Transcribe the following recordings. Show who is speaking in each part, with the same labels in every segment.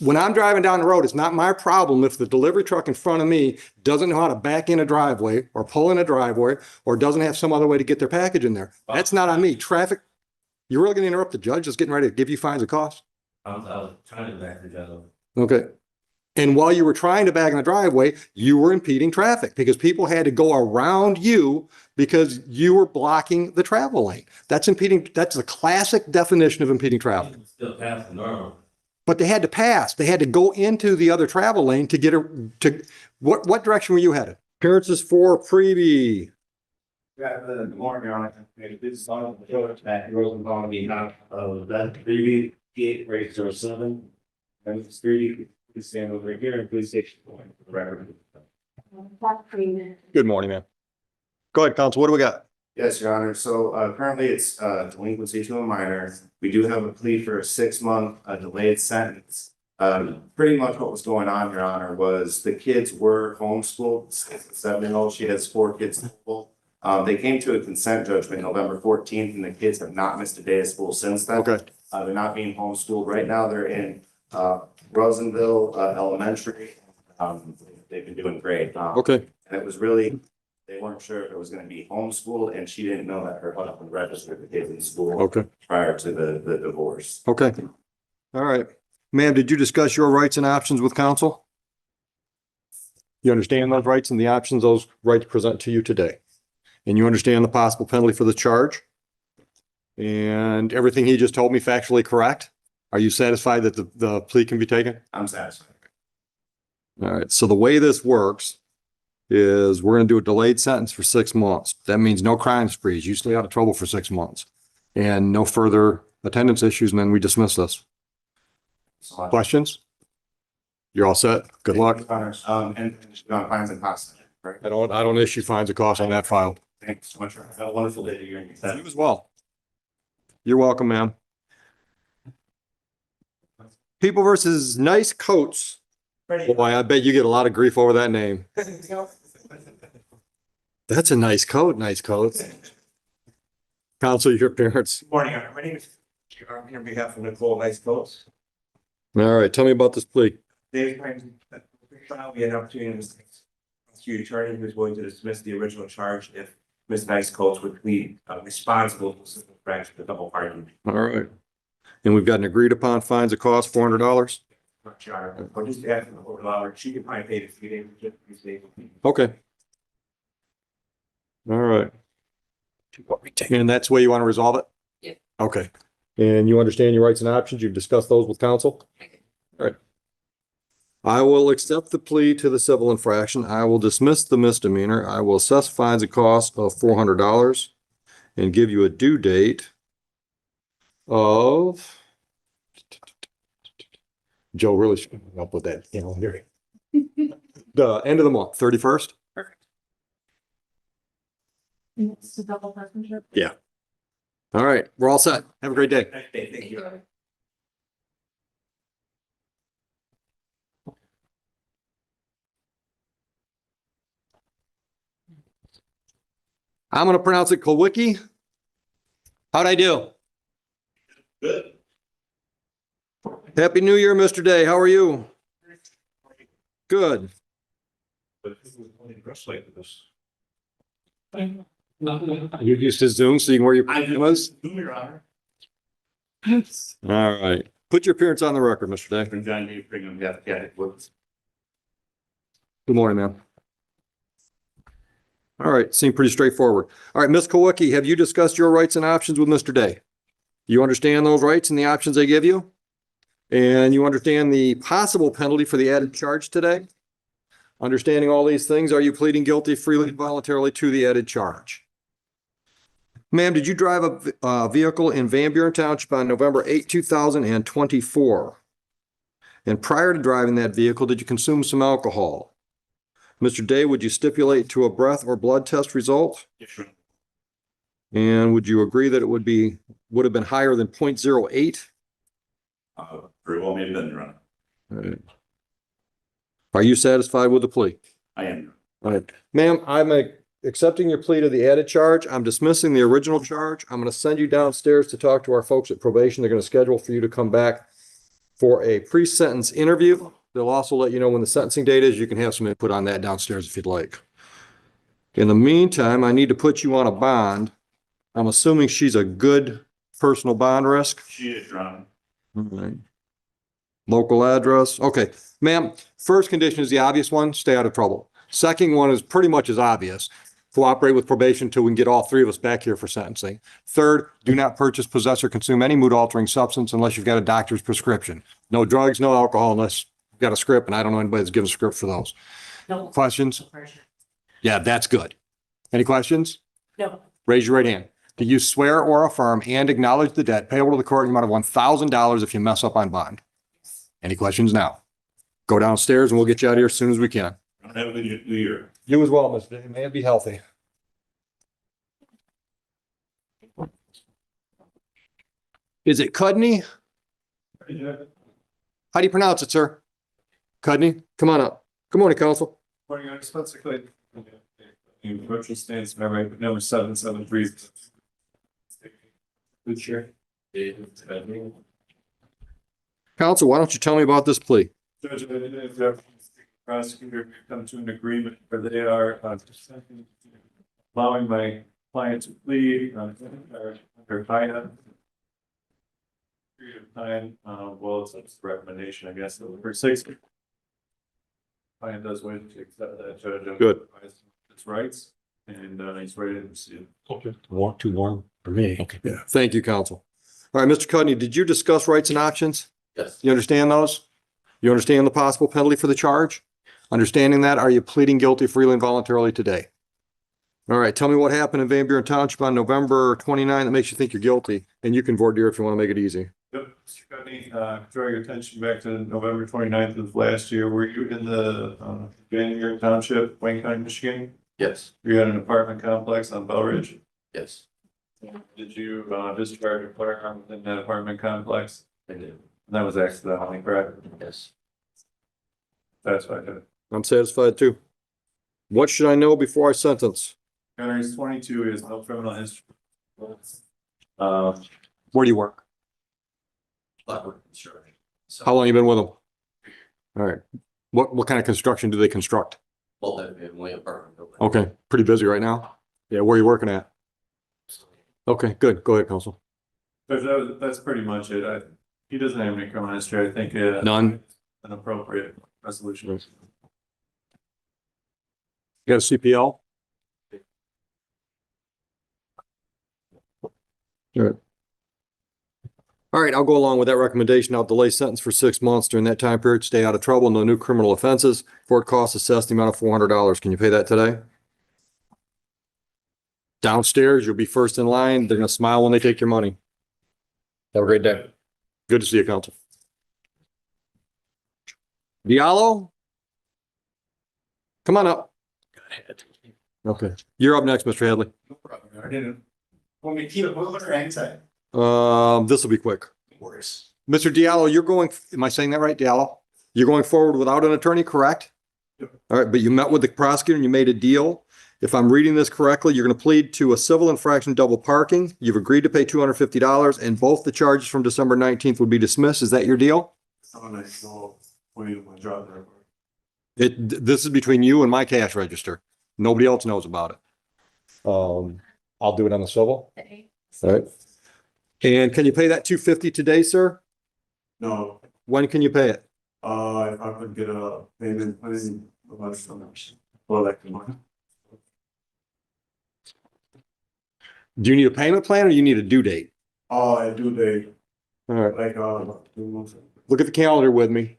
Speaker 1: when I'm driving down the road, it's not my problem if the delivery truck in front of me doesn't know how to back in a driveway or pull in a driveway or doesn't have some other way to get their package in there. That's not on me. Traffic, you're really going to interrupt the judge that's getting ready to give you fines and costs?
Speaker 2: I was trying to back the judge up.
Speaker 1: Okay. And while you were trying to back in the driveway, you were impeding traffic because people had to go around you because you were blocking the travel lane. That's impeding. That's the classic definition of impeding traffic.
Speaker 2: Still passing normal.
Speaker 1: But they had to pass. They had to go into the other travel lane to get what direction were you headed? Appearances for Plea.
Speaker 3: Good morning, Your Honor. This is on the court at Rosenbaum on behalf of that Plea, 8-07. And it's 3, please stand over here and please state your point for the record.
Speaker 1: Good morning, ma'am. Go ahead, counsel. What do we got?
Speaker 3: Yes, Your Honor. So currently it's delinquency to a minor. We do have a plea for a 6-month delayed sentence. Pretty much what was going on, Your Honor, was the kids were homeschooled. 7-year-old, she has 4 kids total. They came to a consent judgment November 14th, and the kids have not missed a day of school since then.
Speaker 1: Okay.
Speaker 3: They're not being homeschooled right now. They're in Rosenville Elementary. They've been doing great.
Speaker 1: Okay.
Speaker 3: And it was really, they weren't sure if it was going to be homeschooled, and she didn't know that her husband registered the kids in school
Speaker 1: Okay.
Speaker 3: prior to the divorce.
Speaker 1: Okay. All right. Ma'am, did you discuss your rights and options with counsel? You understand those rights and the options those rights present to you today? And you understand the possible penalty for the charge? And everything he just told me factually correct? Are you satisfied that the plea can be taken?
Speaker 3: I'm satisfied.
Speaker 1: All right. So the way this works is we're going to do a delayed sentence for 6 months. That means no crime sprees. You stay out of trouble for 6 months and no further attendance issues. And then we dismiss this. Questions? You're all set. Good luck.
Speaker 3: And fines and costs, right?
Speaker 1: I don't issue fines or costs on that file.
Speaker 3: Thanks so much. Have a wonderful day. You're in
Speaker 1: You as well. You're welcome, ma'am. People versus Nice Coats. Boy, I bet you get a lot of grief over that name. That's a nice coat, Nice Coats. Counsel, your appearance.
Speaker 4: Morning, Your Honor. My name is, I'm here on behalf of Nicole Nice Coats.
Speaker 1: All right, tell me about this plea.
Speaker 4: Today, trial, we had an opportunity to prosecute attorney who was willing to dismiss the original charge if Ms. Nice Coats would plead responsible for civil infraction of double party.
Speaker 1: All right. And we've got an agreed upon fines of cost, $400.
Speaker 4: Your Honor, or just asking the court allowed, she can probably pay the fee.
Speaker 1: Okay. All right. And that's the way you want to resolve it?
Speaker 5: Yeah.
Speaker 1: Okay. And you understand your rights and options? You've discussed those with counsel? All right. I will accept the plea to the civil infraction. I will dismiss the misdemeanor. I will assess fines and costs of $400 and give you a due date of Joe really should come up with that, here. The end of the month, 31st?
Speaker 5: It's a double passenger.
Speaker 1: Yeah. All right, we're all set. Have a great day.
Speaker 4: Thank you.
Speaker 1: I'm going to pronounce it Kowicki. How'd I do?
Speaker 3: Good.
Speaker 1: Happy New Year, Mr. Day. How are you? Good. You used to Zoom, seeing where your was?
Speaker 3: Your Honor.
Speaker 1: All right. Put your appearance on the record, Mr. Day.
Speaker 3: From John D. Brigham, Good
Speaker 1: Good morning, ma'am. All right, seemed pretty straightforward. All right, Ms. Kowicki, have you discussed your rights and options with Mr. Day? You understand those rights and the options they give you? And you understand the possible penalty for the added charge today? Understanding all these things, are you pleading guilty freely and voluntarily to the added charge? Ma'am, did you drive a vehicle in Van Buren Township on November 8, 2024? And prior to driving that vehicle, did you consume some alcohol? Mr. Day, would you stipulate to a breath or blood test result?
Speaker 3: Yes, sure.
Speaker 1: And would you agree that it would have been higher than 0.08?
Speaker 3: Very well, maybe then, Your Honor.
Speaker 1: All right. Are you satisfied with the plea?
Speaker 3: I am.
Speaker 1: All right. Ma'am, I'm accepting your plea to the added charge. I'm dismissing the original charge. I'm going to send you downstairs to talk to our folks at probation. They're going to schedule for you to come back for a pre-sentence interview. They'll also let you know when the sentencing date is. You can have some input on that downstairs if you'd like. In the meantime, I need to put you on a bond. I'm assuming she's a good personal bond risk.
Speaker 3: She is drawn.
Speaker 1: All right. Local address. Okay, ma'am, first condition is the obvious one, stay out of trouble. Second one is pretty much as obvious. Cooperate with probation until we can get all three of us back here for sentencing. Third, do not purchase, possess, or consume any mood altering substance unless you've got a doctor's prescription. No drugs, no alcohol unless you've got a script, and I don't know anybody that's given a script for those.
Speaker 5: No.
Speaker 1: Questions? Yeah, that's good. Any questions?
Speaker 5: No.
Speaker 1: Raise your right hand. Do you swear or affirm and acknowledge the debt payable to the court in the amount of $1,000 if you mess up on bond? Any questions now? Go downstairs and we'll get you out of here as soon as we can.
Speaker 3: Have a good new year.
Speaker 1: You as well, Mr. Day. May it be healthy. Is it Cudney? How do you pronounce it, sir? Cudney? Come on up. Good morning, counsel.
Speaker 6: Morning, I'm Spencer Clay. Virtual stands, number 773. Good chair.
Speaker 1: Counsel, why don't you tell me about this plea?
Speaker 6: Judge, prosecutor come to an agreement where they are allowing my client to plead under FINA. Period of time, well, it's a recommendation, I guess, for 6. Client does wait to accept that, judge.
Speaker 1: Good.
Speaker 6: Its rights, and he's ready to proceed.
Speaker 2: Okay. Too warm for me. Okay.
Speaker 1: Yeah. Thank you, counsel. All right, Mr. Cudney, did you discuss rights and options?
Speaker 2: Yes.
Speaker 1: You understand those? You understand the possible penalty for the charge? Understanding that, are you pleading guilty freely and voluntarily today? All right, tell me what happened in Van Buren Township on November 29 that makes you think you're guilty, and you can voir dire if you want to make it easy.
Speaker 6: Yep, Mr. Cudney, draw your attention back to November 29th of last year. Were you in the Van Buren Township, Wayne County, Michigan?
Speaker 2: Yes.
Speaker 6: Were you at an apartment complex on Bell Ridge?
Speaker 2: Yes.
Speaker 6: Did you discharge your firearm within that apartment complex?
Speaker 2: I did.
Speaker 6: That was accidentally, correct?
Speaker 2: Yes.
Speaker 6: That's what I did.
Speaker 1: I'm satisfied too. What should I know before I sentence?
Speaker 6: Henry's 22 is no criminal history.
Speaker 1: Where do you work?
Speaker 2: Sure.
Speaker 1: How long you been with them? All right. What kind of construction do they construct?
Speaker 2: Multi-family apartment building.
Speaker 1: Okay, pretty busy right now. Yeah, where are you working at? Okay, good. Go ahead, counsel.
Speaker 6: That's pretty much it. He doesn't have any criminal history. I think
Speaker 1: None.
Speaker 6: an appropriate resolution.
Speaker 1: You got a CPL? All right. All right, I'll go along with that recommendation. I'll delay sentence for 6 months. During that time period, stay out of trouble, no new criminal offenses. Court costs assessed the amount of $400. Can you pay that today? Downstairs, you'll be first in line. They're gonna smile when they take your money. Have a great day. Good to see you, counsel. Diallo? Come on up.
Speaker 2: Go ahead.
Speaker 1: Okay, you're up next, Mr. Hadley.
Speaker 3: No problem. I didn't. Want me to keep it moving or anytime?
Speaker 1: This will be quick.
Speaker 3: Worse.
Speaker 1: Mr. Diallo, you're going, am I saying that right, Diallo? You're going forward without an attorney, correct?
Speaker 3: Yep.
Speaker 1: All right, but you met with the prosecutor and you made a deal. If I'm reading this correctly, you're going to plead to a civil infraction double parking. You've agreed to pay $250 and both the charges from December 19th would be dismissed. Is that your deal?
Speaker 6: This
Speaker 1: This is between you and my cash register. Nobody else knows about it. I'll do it on the civil.
Speaker 5: Okay.
Speaker 1: All right. And can you pay that $250 today, sir?
Speaker 6: No,
Speaker 1: When can you pay it?
Speaker 6: if I could get a payment, well, like tomorrow.
Speaker 1: Do you need a payment plan or do you need a due date?
Speaker 6: I do they
Speaker 1: All right.
Speaker 6: like 2 months.
Speaker 1: Look at the calendar with me.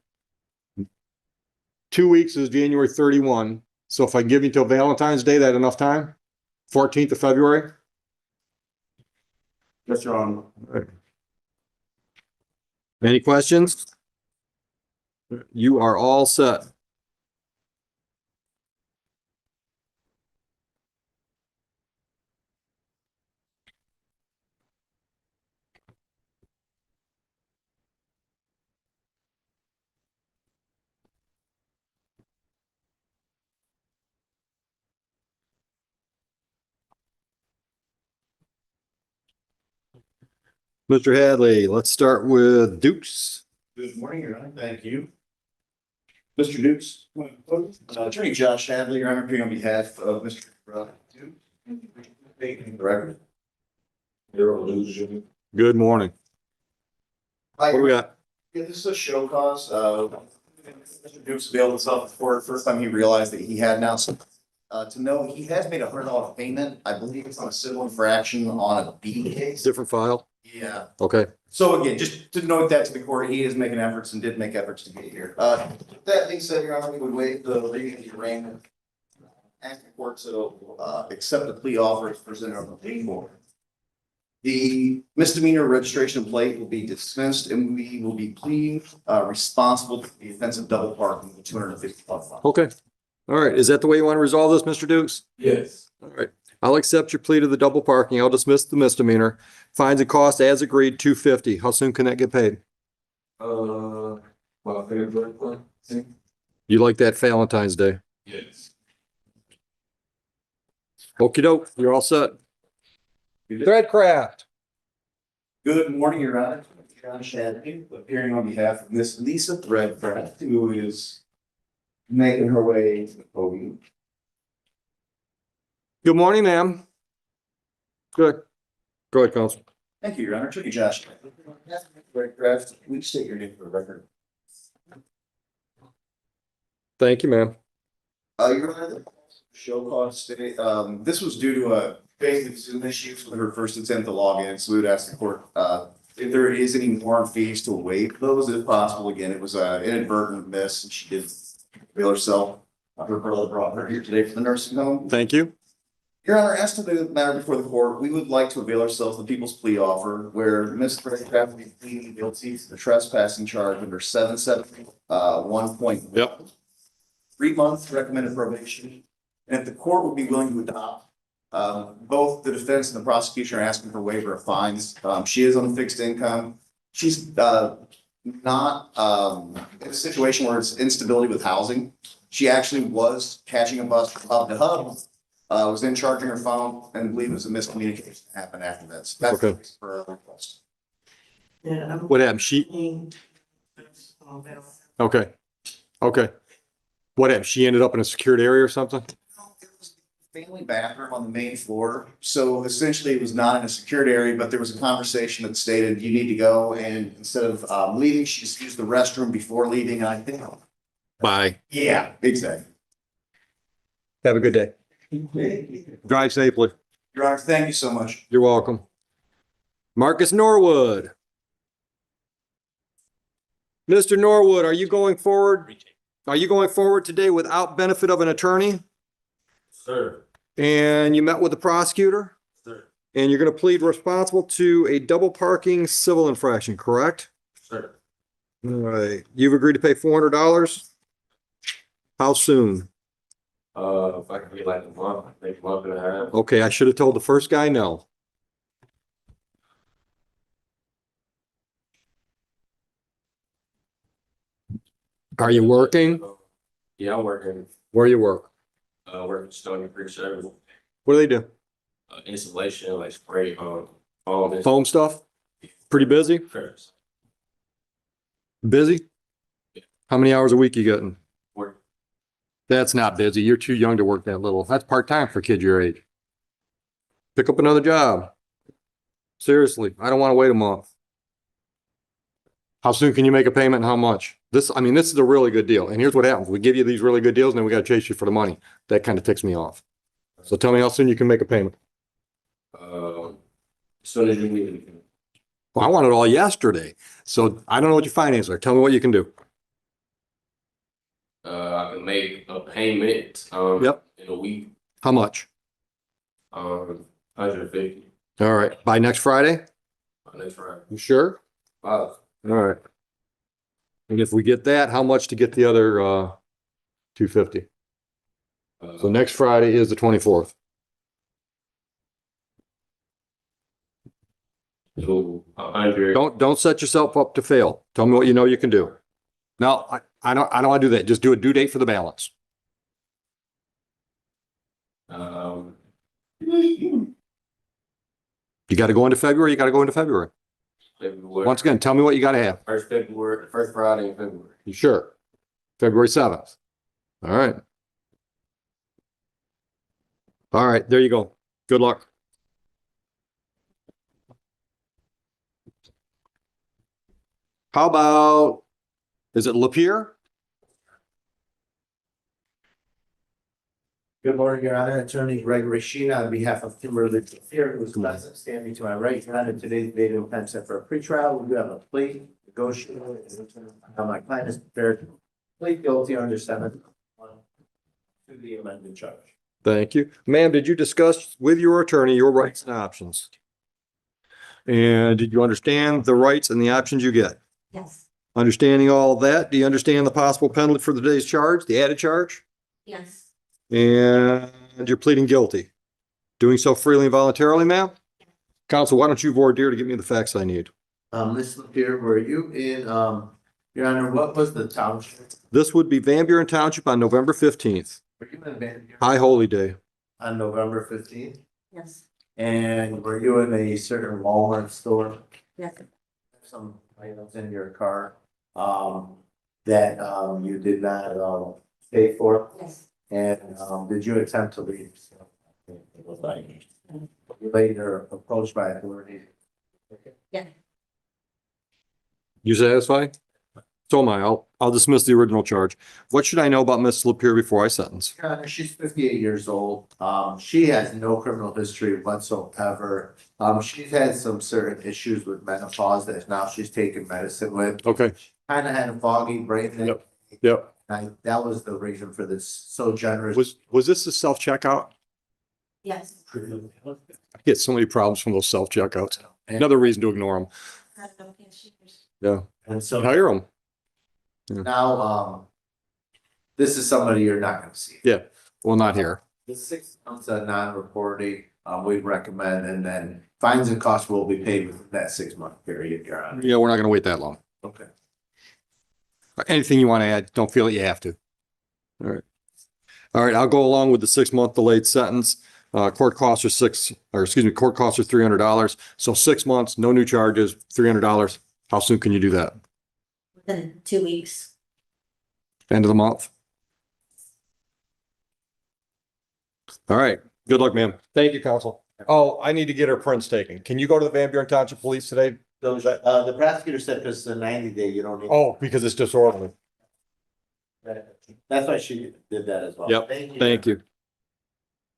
Speaker 1: 2 weeks is January 31. So if I give you till Valentine's Day, that enough time? 14th of February?
Speaker 6: Yes, Your Honor.
Speaker 1: Any questions? You are all set. Mr. Hadley, let's start with Dukes.
Speaker 3: Good morning, Your Honor. Thank you. Mr. Dukes, Attorney Josh Hadley, Your Honor, appearing on behalf of Mr. Duke. The record.
Speaker 1: Good morning. What do we got?
Speaker 3: Yeah, this is a show cause. Mr. Dukes availed himself for the first time he realized that he had now. To know he has made $100 payment. I believe it's on a civil infraction on a B case.
Speaker 1: Different file?
Speaker 3: Yeah.
Speaker 1: Okay.
Speaker 3: So again, just to note that to the court, he is making efforts and did make efforts to get here. That being said, Your Honor, we would waive the reading of the arraignment. Ask the court to accept the plea offer as presented on the plea board. The misdemeanor registration plate will be dismissed and we will be pleading responsible for the offense of double parking for $250.
Speaker 1: Okay. All right. Is that the way you want to resolve this, Mr. Dukes?
Speaker 2: Yes.
Speaker 1: All right. I'll accept your plea to the double parking. I'll dismiss the misdemeanor. Fines and costs as agreed, $250. How soon can that get paid?
Speaker 2: Well, February.
Speaker 1: You like that Valentine's Day?
Speaker 2: Yes.
Speaker 1: Okey doke. You're all set. Threadcraft.
Speaker 3: Good morning, Your Honor. John Shadley, appearing on behalf of Miss Lisa Threadcraft, who is making her way to the podium.
Speaker 1: Good morning, ma'am. Good. Go ahead, Counsel.
Speaker 3: Thank you, Your Honor. Attorney Josh. Threadcraft, please state your name for the record.
Speaker 1: Thank you, ma'am.
Speaker 3: Your Honor, the show cause today, this was due to basically Zoom issues with her first attempt to log in, so we would ask the court, if there is any more fees to waive those, if possible. Again, it was an inadvertent miss, and she did avail herself. Her brother brought her here today for the nursing home.
Speaker 1: Thank you.
Speaker 3: Your Honor, as to the matter before the court, we would like to avail ourselves of the people's plea offer where Ms. Threadcraft will be pleading guilty to the trespassing charge under 770, 1.1.
Speaker 1: Yep.
Speaker 3: 3 months recommended probation. And if the court would be willing to adopt, both the defense and the prosecution are asking for waiver of fines. She is on fixed income. She's not in a situation where it's instability with housing. She actually was catching a bus from hub to hub, was then charging her phone, and I believe it was a miscommunication that happened after that. So that's
Speaker 1: Okay.
Speaker 3: for a request.
Speaker 1: What happened? Okay. Okay. What happened? She ended up in a secured area or something?
Speaker 3: It was a family bathroom on the main floor. So essentially it was not in a secured area, but there was a conversation that stated you need to go, and instead of leaving, she just used the restroom before leaving. And I think,
Speaker 1: Bye.
Speaker 3: yeah, exactly.
Speaker 1: Have a good day. Drive safely.
Speaker 3: Your Honor, thank you so much.
Speaker 1: You're welcome. Marcus Norwood. Mr. Norwood, are you going forward? Are you going forward today without benefit of an attorney?
Speaker 2: Sir.
Speaker 1: And you met with the prosecutor?
Speaker 2: Sir.
Speaker 1: And you're going to plead responsible to a double parking civil infraction, correct?
Speaker 2: Sir.
Speaker 1: All right. You've agreed to pay $400? How soon?
Speaker 2: If I could be like a month, I think a month and a half.
Speaker 1: Okay, I should have told the first guy no. Are you working?
Speaker 2: Yeah, I'm working,
Speaker 1: Where you work?
Speaker 2: working Stony Creek Service,
Speaker 1: What do they do?
Speaker 2: installation, like spray, all this.
Speaker 1: Foam stuff? Pretty busy?
Speaker 2: First,
Speaker 1: Busy? How many hours a week you getting?
Speaker 2: work,
Speaker 1: That's not busy. You're too young to work that little. That's part-time for kids your age. Pick up another job. Seriously, I don't want to wait a month. How soon can you make a payment and how much? This is a really good deal. And here's what happens. We give you these really good deals and then we got to chase you for the money. That kind of ticks me off. So tell me how soon you can make a payment.
Speaker 2: as soon as you need it.
Speaker 1: Well, I want it all yesterday. So I don't know what your finances are. Tell me what you can do.
Speaker 2: I can make a payment,
Speaker 1: Yep.
Speaker 2: in a week,
Speaker 1: How much?
Speaker 2: 150,
Speaker 1: All right. By next Friday?
Speaker 2: next Friday.
Speaker 1: You sure?
Speaker 2: 5.
Speaker 1: All right. And if we get that, how much to get the other, 250? So next Friday is the 24th.
Speaker 2: So 100.
Speaker 1: Don't set yourself up to fail. Tell me what you know you can do. No, I don't want to do that. Just do a due date for the balance. You got to go into February. You got to go into February.
Speaker 2: February.
Speaker 1: Once again, tell me what you gotta have.
Speaker 2: First Friday in February.
Speaker 1: You sure? February 7th. All right. All right, there you go. Good luck. How about, is it Lapeer?
Speaker 7: Good morning, Your Honor. Attorney Gregory Sheena on behalf of Kimberly Fear, who's present, standing to my right. Your Honor, today's date of offense set for a pretrial. We do have a plea negotiated. My client is prepared to plead guilty under 7 to the amended charge.
Speaker 1: Thank you. Ma'am, did you discuss with your attorney your rights and options? And did you understand the rights and the options you get?
Speaker 5: Yes.
Speaker 1: Understanding all that, do you understand the possible penalty for today's charge, the added charge?
Speaker 5: Yes.
Speaker 1: And you're pleading guilty. Doing so freely and voluntarily, ma'am? Counsel, why don't you voir dire to give me the facts I need?
Speaker 7: Ms. Lapierre, were you in, Your Honor, what was the township?
Speaker 1: This would be Van Buren Township on November 15th,
Speaker 7: Were you in Van Buren
Speaker 1: High Holy Day.
Speaker 7: on November 15th?
Speaker 5: Yes.
Speaker 7: And were you in a certain Walmart store?
Speaker 5: Yes.
Speaker 7: Some items in your car, that, you did not, pay for?
Speaker 5: Yes.
Speaker 7: And did you attempt to leave? You later approached by authorities.
Speaker 5: Yeah.
Speaker 1: You satisfied? So am I. I'll dismiss the original charge. What should I know about Miss Lapeer before I sentence?
Speaker 7: Your Honor, she's 58 years old. She has no criminal history whatsoever. She's had some certain issues with menopause that now she's taking medicine with.
Speaker 1: Okay.
Speaker 7: Kind of had a foggy brain.
Speaker 1: Yep.
Speaker 7: That was the reason for this so generous.
Speaker 1: Was this a self-checkout?
Speaker 5: Yes.
Speaker 1: I get so many problems from those self-checkouts. Another reason to ignore them. Yeah.
Speaker 7: And so
Speaker 1: Hire them.
Speaker 7: now, this is somebody you're not gonna see.
Speaker 1: Yeah. Well, not here.
Speaker 7: The 6 months of non-reporting, we recommend, and then fines and costs will be paid within that 6 month period, Your Honor.
Speaker 1: Yeah, we're not gonna wait that long.
Speaker 7: Okay.
Speaker 1: Anything you want to add, don't feel that you have to. All right. All right, I'll go along with the 6-month delayed sentence. Court costs are $300. So 6 months, no new charges, $300. How soon can you do that?
Speaker 5: Within 2 weeks.
Speaker 1: End of the month? All right, good luck, ma'am. Thank you, counsel. Oh, I need to get her prints taken. Can you go to the Van Buren Township Police today?
Speaker 7: The prosecutor said this is a 90-day, you don't need.
Speaker 1: Oh, because it's disorderly.
Speaker 7: That's why she did that as well.
Speaker 1: Yep, thank you.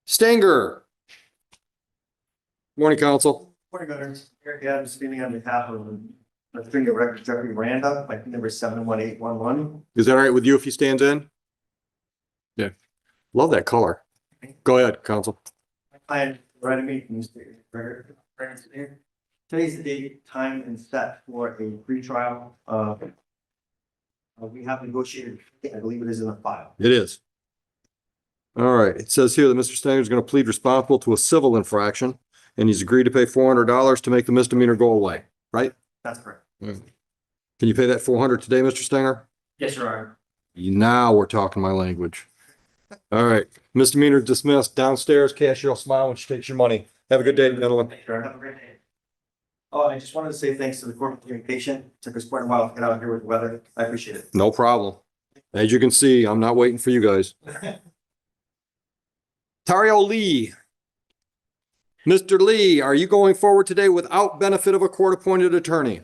Speaker 1: Stanger. Morning, counsel.
Speaker 8: Morning, Governor. Eric Adams speaking on behalf of the finger record Jeffrey Miranda, like number 71811.
Speaker 1: Is that all right with you if he stands in? Yeah, love that color. Go ahead, counsel.
Speaker 8: My client, right me, Mr. Record. Today's the date, time, and set for a pretrial. We have negotiated, I believe it is in the file.
Speaker 1: It is. All right, it says here that Mr. Stanger is going to plead responsible to a civil infraction, and he's agreed to pay $400 to make the misdemeanor go away, right?
Speaker 8: That's correct.
Speaker 1: Can you pay that $400 today, Mr. Stanger?
Speaker 8: Yes, Your Honor.
Speaker 1: Now we're talking my language. All right, misdemeanor dismissed. Downstairs, cashier will smile when she takes your money. Have a good day, gentlemen.
Speaker 8: Thank you, Your Honor. Have a great day. Oh, I just wanted to say thanks to the court for being patient. Took us quite a while to get out here with the weather. I appreciate it.
Speaker 1: No problem. As you can see, I'm not waiting for you guys. Tario Lee. Mr. Lee, are you going forward today without benefit of a court-appointed attorney?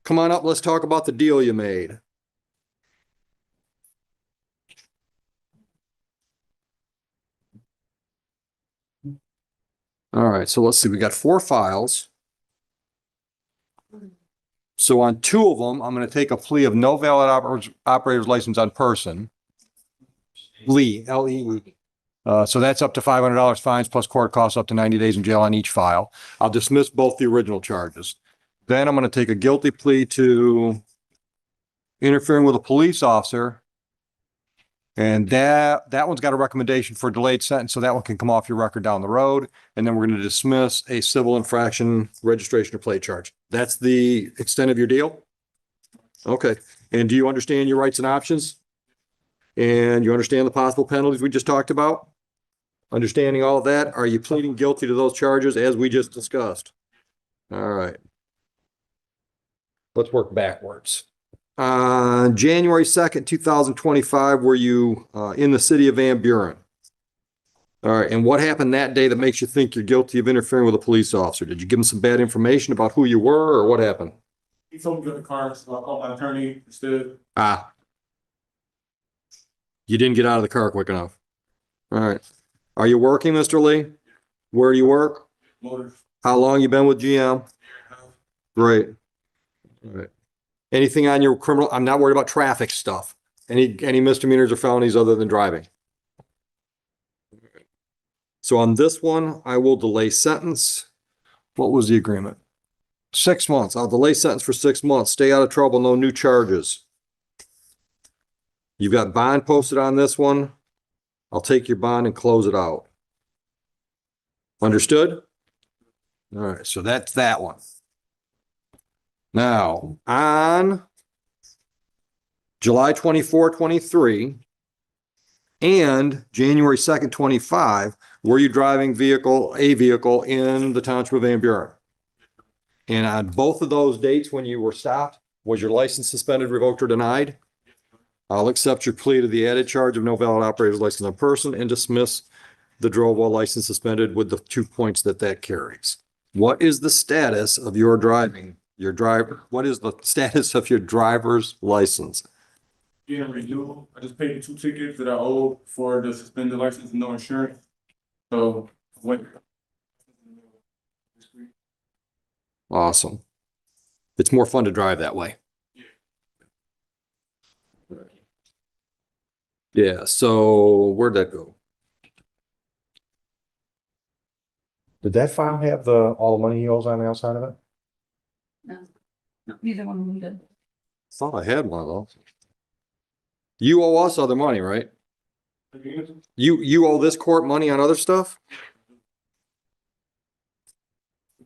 Speaker 1: Come on up, let's talk about the deal you made. All right, so let's see, we got 4 files. So on 2 of them, I'm going to take a plea of no valid operator's license on person. Lee, L-E-E. So that's up to $500 fines plus court costs up to 90 days in jail on each file. I'll dismiss both the original charges. Then I'm going to take a guilty plea to interfering with a police officer. And that one's got a recommendation for delayed sentence, so that one can come off your record down the road. And then we're going to dismiss a civil infraction registration or plate charge. That's the extent of your deal? Okay. And do you understand your rights and options? And you understand the possible penalties we just talked about? Understanding all of that, are you pleading guilty to those charges as we just discussed? All right. let's work backwards. On January 2nd, 2025, were you in the city of Van Buren? All right, and what happened that day that makes you think you're guilty of interfering with a police officer? Did you give him some bad information about who you were, or what happened?
Speaker 6: He told me to get the car, so I called my attorney instead.
Speaker 1: Ah. You didn't get out of the car quick enough. All right. Are you working, Mr. Lee? Where do you work?
Speaker 6: Motors.
Speaker 1: How long you been with GM? Great. All right. Anything on your criminal? I'm not worried about traffic stuff. Any misdemeanors or felonies other than driving? So on this one, I will delay sentence. What was the agreement? 6 months. I'll delay sentence for 6 months. Stay out of trouble. No new charges. You've got bond posted on this one. I'll take your bond and close it out. Understood? All right, so that's that one. Now, on July 24, 23 and January 2nd, 25, were you driving a vehicle in the township of Van Buren? And on both of those dates when you were stopped, was your license suspended, revoked, or denied? I'll accept your plea to the added charge of no valid operator's license on person and dismiss the drove while license suspended with the 2 points that carries. What is the status of your driving? What is the status of your driver's license?
Speaker 6: Getting renewal. I just paid the 2 tickets that I owed for the suspended license and no insurance. So what?
Speaker 1: Awesome. It's more fun to drive that way. Yeah, so where'd that go? Did that file have all the money he owes on the outside of it?
Speaker 9: No, neither one of them did.
Speaker 1: Thought I had one of those. You owe us other money, right? You owe this court money on other stuff?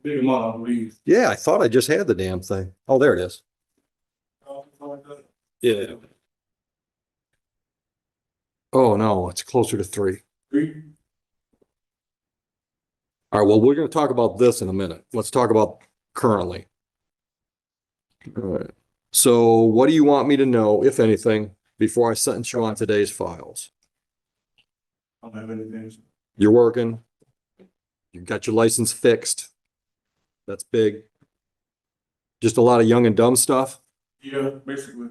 Speaker 6: Big amount, I believe.
Speaker 1: Yeah, I thought I just had the damn thing. Oh, there it is. Yeah. Oh, no, it's closer to 3. All right, well, we're going to talk about this in a minute. Let's talk about currently. All right. So what do you want me to know, if anything, before I sentence you on today's files?
Speaker 6: I don't have anything.
Speaker 1: You're working. You got your license fixed. That's big. Just a lot of young and dumb stuff.
Speaker 6: Yeah, basically.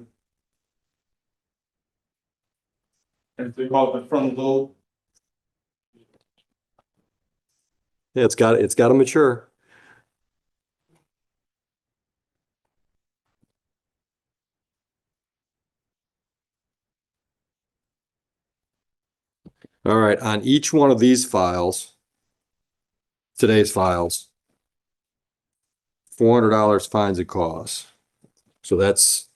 Speaker 6: And they call it the frontal lobe.
Speaker 1: Yeah, it's got to mature. All right, on each one of these files, today's files, $400 fines and costs. So that's,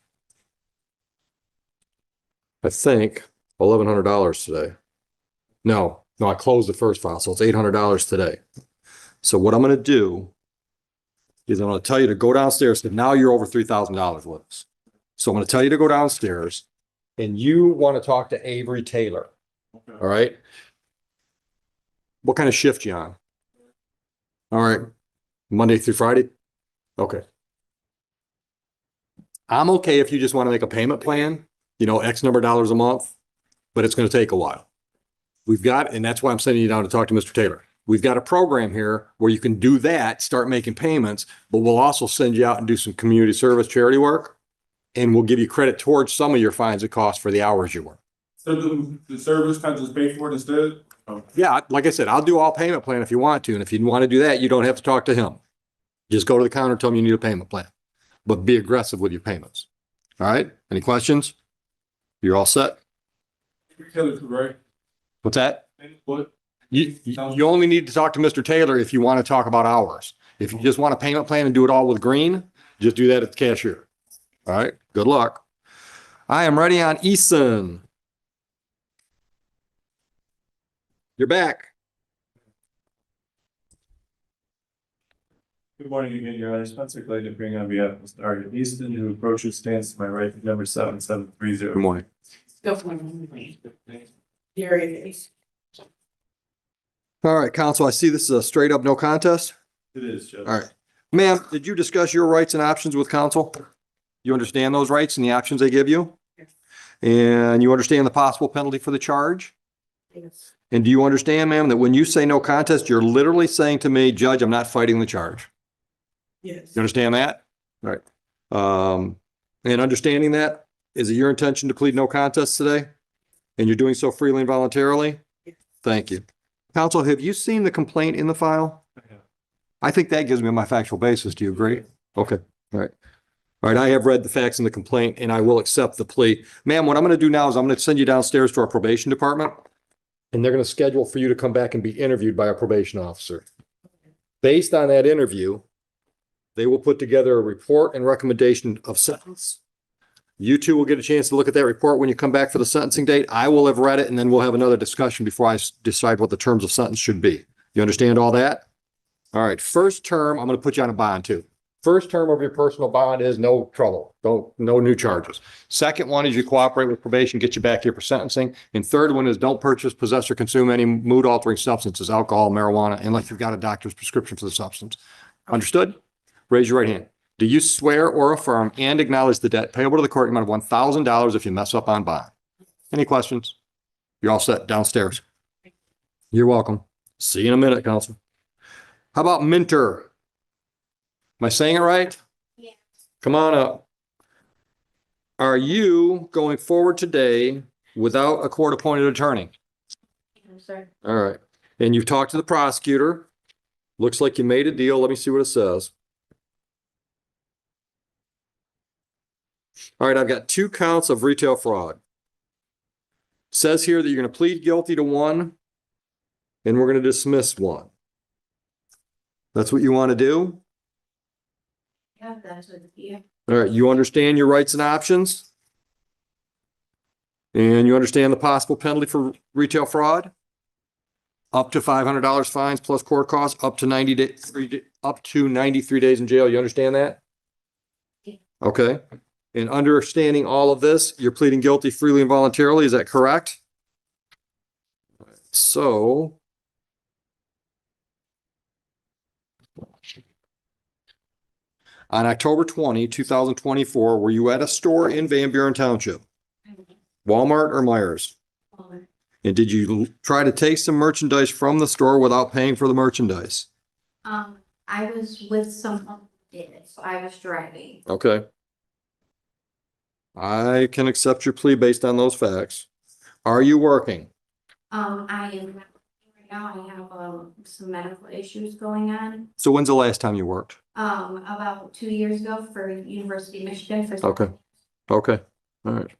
Speaker 1: I think, $1,100 today. No, I closed the first file, so it's $800 today. So what I'm going to do is I'm going to tell you to go downstairs, because now you're over $3,000 with us. So I'm going to tell you to go downstairs, and you want to talk to Avery Taylor.
Speaker 6: Okay.
Speaker 1: All right. What kind of shift you on? All right. Monday through Friday? Okay. I'm okay if you just want to make a payment plan, X number of dollars a month, but it's going to take a while. And that's why I'm sending you down to talk to Mr. Taylor. We've got a program here where you can do that, start making payments, but we'll also send you out and do some community service charity work. And we'll give you credit towards some of your fines and costs for the hours you work.
Speaker 6: So the service kind of just pay for it instead?
Speaker 1: Yeah, like I said, I'll do all payment plan if you want to. And if you want to do that, you don't have to talk to him. Just go to the counter and tell him you need a payment plan, but be aggressive with your payments. All right. Any questions? You're all set?
Speaker 6: Right?
Speaker 1: What's that?
Speaker 6: What?
Speaker 1: You only need to talk to Mr. Taylor if you want to talk about hours. If you just want a payment plan and do it all with green, just do that at the cashier. All right. Good luck. I am ready on Eason. You're back.
Speaker 10: Good morning again, Your Honor. Spencer Clay to bring on behalf of Mr. Arden Easton, who approaches stands to my right, number 7730.
Speaker 1: Good morning.
Speaker 9: Go for it. Here it is.
Speaker 1: All right, counsel, I see this is a straight up no contest.
Speaker 10: It is, Judge.
Speaker 1: All right. Ma'am, did you discuss your rights and options with counsel? You understand those rights and the options they give you? And you understand the possible penalty for the charge?
Speaker 5: Yes.
Speaker 1: And do you understand, ma'am, that when you say no contest, you're literally saying to me, Judge, I'm not fighting the charge?
Speaker 9: Yes.
Speaker 1: You understand that? All right. And understanding that, is it your intention to plead no contest today? And you're doing so freely and voluntarily? Thank you. Counsel, have you seen the complaint in the file? I think that gives me my factual basis. Do you agree? Okay. All right. All right. I have read the facts in the complaint and I will accept the plea. Ma'am, what I'm going to do now is I'm going to send you downstairs to our probation department and they're going to schedule for you to come back and be interviewed by a probation officer. Based on that interview, they will put together a report and recommendation of sentence. You two will get a chance to look at that report when you come back for the sentencing date. I will have read it and then we'll have another discussion before I decide what the terms of sentence should be. You understand all that? All right. First term, I'm going to put you on a bond too. First term of your personal bond is no trouble. No new charges. Second one is you cooperate with probation, get you back here for sentencing. And third one is don't purchase, possess, or consume any mood altering substances, alcohol, marijuana, unless you've got a doctor's prescription for the substance. Understood? Raise your right hand. Do you swear or affirm and acknowledge the debt payable to the court in the amount of $1,000 if you mess up on bond? Any questions? You're all set downstairs. You're welcome. See you in a minute, counsel. How about Minter? Am I saying it right?
Speaker 5: Yeah.
Speaker 1: Come on up. Are you going forward today without a court-appointed attorney?
Speaker 5: No, sir.
Speaker 1: All right. And you've talked to the prosecutor. Looks like you made a deal. Let me see what it says. All right, I've got 2 counts of retail fraud. Says here that you're going to plead guilty to 1 and we're going to dismiss 1. That's what you want to do?
Speaker 5: Yeah, that's what, yeah.
Speaker 1: All right, you understand your rights and options? And you understand the possible penalty for retail fraud? Up to $500 fines plus court costs, up to 93 days in jail. You understand that?
Speaker 5: Yeah.
Speaker 1: Okay. And understanding all of this, you're pleading guilty freely and voluntarily. Is that correct? So on October 20, 2024, were you at a store in Van Buren Township? Walmart or Myers?
Speaker 5: Walmart.
Speaker 1: And did you try to take some merchandise from the store without paying for the merchandise?
Speaker 5: I was with someone who did it, so I was driving.
Speaker 1: Okay. I can accept your plea based on those facts. Are you working?
Speaker 5: I am not right now. I have some medical issues going on.
Speaker 1: So when's the last time you worked?
Speaker 5: About 2 years ago for University of Michigan for.
Speaker 1: Okay. Okay. All right.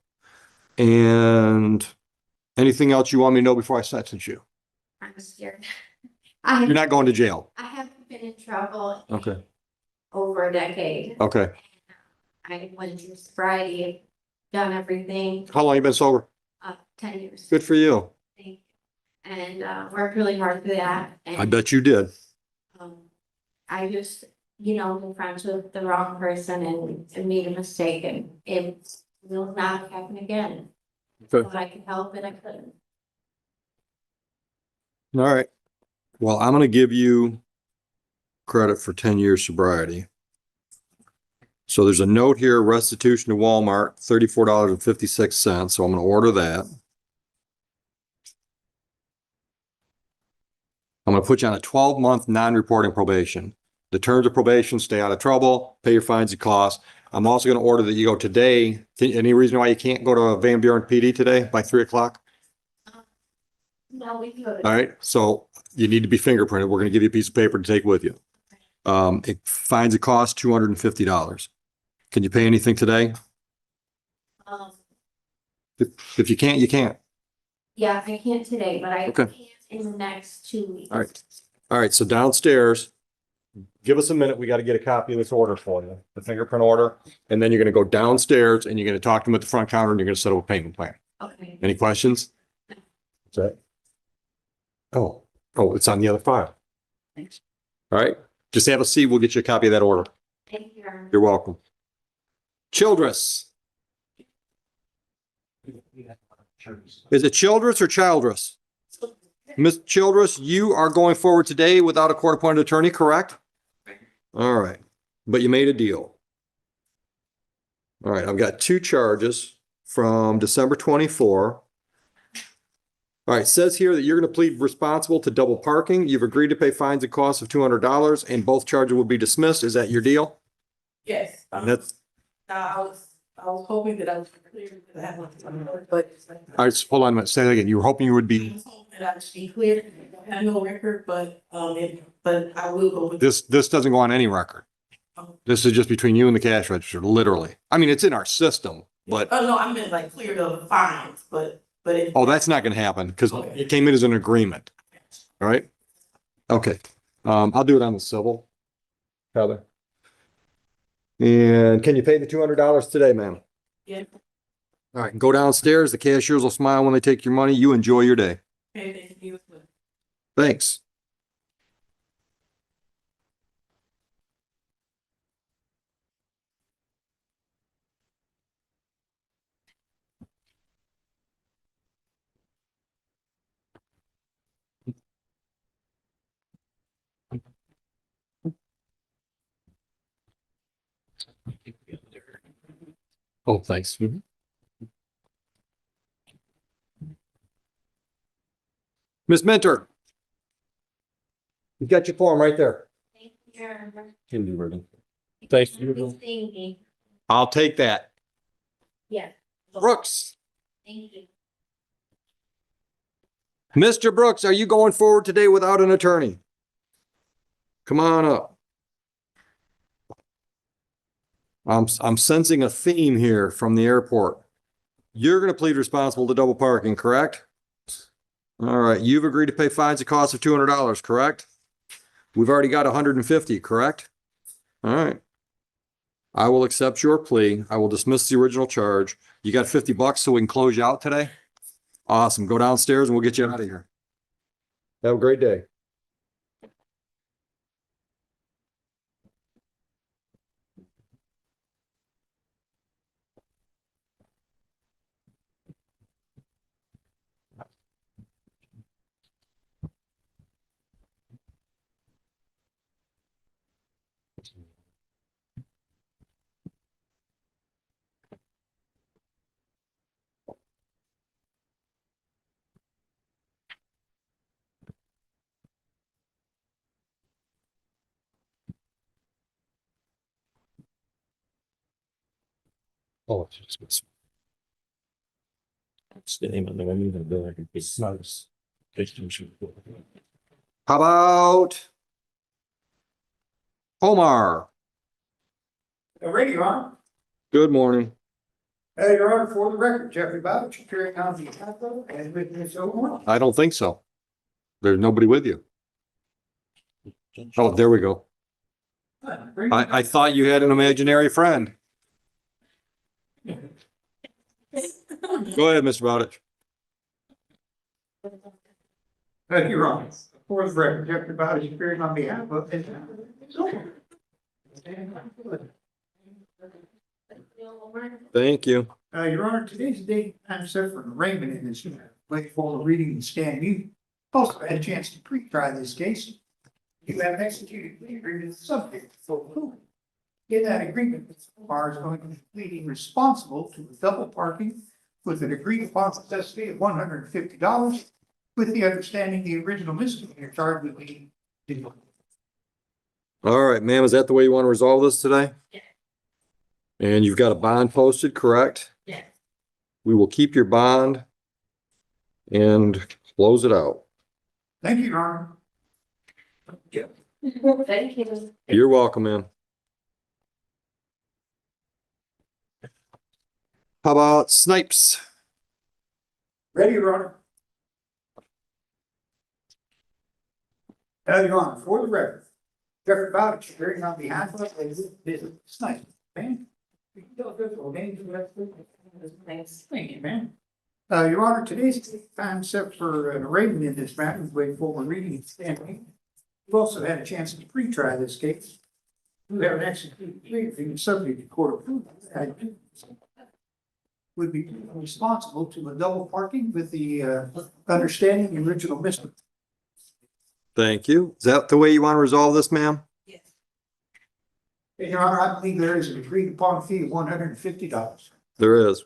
Speaker 1: And anything else you want me to know before I sentence you?
Speaker 5: I'm scared.
Speaker 1: You're not going to jail.
Speaker 5: I haven't been in trouble in
Speaker 1: Okay.
Speaker 5: over a decade.
Speaker 1: Okay.
Speaker 5: I went through sobriety, done everything,
Speaker 1: How long you been sober?
Speaker 5: 10 years.
Speaker 1: Good for you.
Speaker 5: Thank you. And worked really hard for that.
Speaker 1: I
Speaker 5: And
Speaker 1: bet you did.
Speaker 5: I just, been friends with the wrong person and made a mistake, and it will not happen again.
Speaker 1: Okay.
Speaker 5: If I could help it, I could.
Speaker 1: All right. Well, I'm going to give you credit for 10 years sobriety. So there's a note here, restitution to Walmart, $34.56. So I'm going to order that. I'm going to put you on a 12-month non-reporting probation. The terms of probation: stay out of trouble, pay your fines and costs. I'm also going to order that you go today. Any reason why you can't go to Van Buren PD today by 3 o'clock?
Speaker 5: No, we could.
Speaker 1: All right. So you need to be fingerprinted. We're going to give you a piece of paper to take with you. It fines and costs $250. Can you pay anything today?
Speaker 5: Um,
Speaker 1: If you can't, you can't.
Speaker 5: yeah, I can't today, but I
Speaker 1: Okay.
Speaker 5: can in the next 2 weeks.
Speaker 1: All right. All right. So downstairs, give us a minute. We got to get a copy of this order for you, the fingerprint order. And then you're going to go downstairs and you're going to talk to them at the front counter and you're going to set up a payment plan.
Speaker 5: Okay.
Speaker 1: Any questions? What's that? Oh, it's on the other file.
Speaker 5: Thanks.
Speaker 1: All right. Just have a seat. We'll get you a copy of that order.
Speaker 5: Thank you. Your Honor.
Speaker 1: You're welcome. Childress. Is it Childress or Childress? Ms. Childress, you are going forward today without a court-appointed attorney, correct? All right. But you made a deal. All right, I've got two charges from December 24. All right, it says here that you're going to plead responsible to double parking. You've agreed to pay fines and costs of $200 and both charges will be dismissed. Is that your deal?
Speaker 9: Yes.
Speaker 1: That's,
Speaker 9: I was hoping that I was clear that one, but
Speaker 1: all right, hold on a minute. Say that again. You were hoping you would
Speaker 9: I
Speaker 1: be,
Speaker 9: was hoping that I should be clear. I have no record, but I will go with.
Speaker 1: this doesn't go on any record. This is just between you and the cash register, literally. I mean, it's in our system, but,
Speaker 9: Oh, no, I meant like clear the fines, but it.
Speaker 1: oh, that's not going to happen because it came in as an agreement. All right? Okay. I'll do it on the civil. Heather. And can you pay the $200 today, ma'am?
Speaker 9: Yeah.
Speaker 1: All right, go downstairs. The cashiers will smile when they take your money. You enjoy your day.
Speaker 9: Okay, thank you.
Speaker 1: Thanks. Oh, thanks. Miss Mentor. You got your form right there.
Speaker 5: Thank you.
Speaker 1: Kindergarten. Thanks.
Speaker 5: Thinking.
Speaker 1: I'll take that.
Speaker 5: Yeah.
Speaker 1: Brooks.
Speaker 5: Thank you.
Speaker 1: Mr. Brooks, are you going forward today without an attorney? Come on up. I'm sensing a theme here from the airport. You're going to plead responsible to double parking, correct? All right. You've agreed to pay fines and costs of $200, correct? We've already got 150, correct? All right. I will accept your plea. I will dismiss the original charge. You got $50 so we can close you out today? Awesome. Go downstairs and we'll get you out of here. Have a great day. Oh, it's just. It's the name of the one that bill. It's nice. How about Omar?
Speaker 11: Ready, Your Honor.
Speaker 1: Good morning.
Speaker 11: Your Honor, for the record, Jeffrey Bowden, appearing on behalf of and witness Omar.
Speaker 1: I don't think so. There's nobody with you. Oh, there we go. I thought you had an imaginary friend. Go ahead, Mr. Bowditch.
Speaker 11: Your Honor, for the record, Jeffrey Bowden, appearing on behalf of and witness Omar.
Speaker 1: Thank you.
Speaker 11: Your Honor, today's date I'm set for an arraignment in this matter. Wait for the reading and stand mute. Also had a chance to pre-try this case. You have executed plea agreement with the subject for approval. In that agreement, Mr. Omar is going to be pleading responsible to a double parking with an agreed upon necessity of $150, with the understanding the original misdemeanor charge would be.
Speaker 1: All right, ma'am, is that the way you want to resolve this today?
Speaker 5: Yeah.
Speaker 1: And you've got a bond posted, correct?
Speaker 5: Yeah.
Speaker 1: We will keep your bond and close it out.
Speaker 11: Thank you, Your Honor.
Speaker 5: Thank you.
Speaker 1: You're welcome, ma'am. How about Snipes?
Speaker 11: Ready, Your Honor. Your Honor, for the record, Jeffrey Bowden, appearing on behalf of this Snipe, man. Thank you, man. Your Honor, today's time set for an arraignment in this matter. Wait for reading and standing. We've also had a chance to pre-try this case. We have an executed plea agreement subject to court approval. I would be responsible to a double parking with the understanding the original misdemeanor.
Speaker 1: Thank you. Is that the way you want to resolve this, ma'am?
Speaker 9: Yes.
Speaker 11: Your Honor, I believe there is an agreed upon fee of $150.
Speaker 1: There is.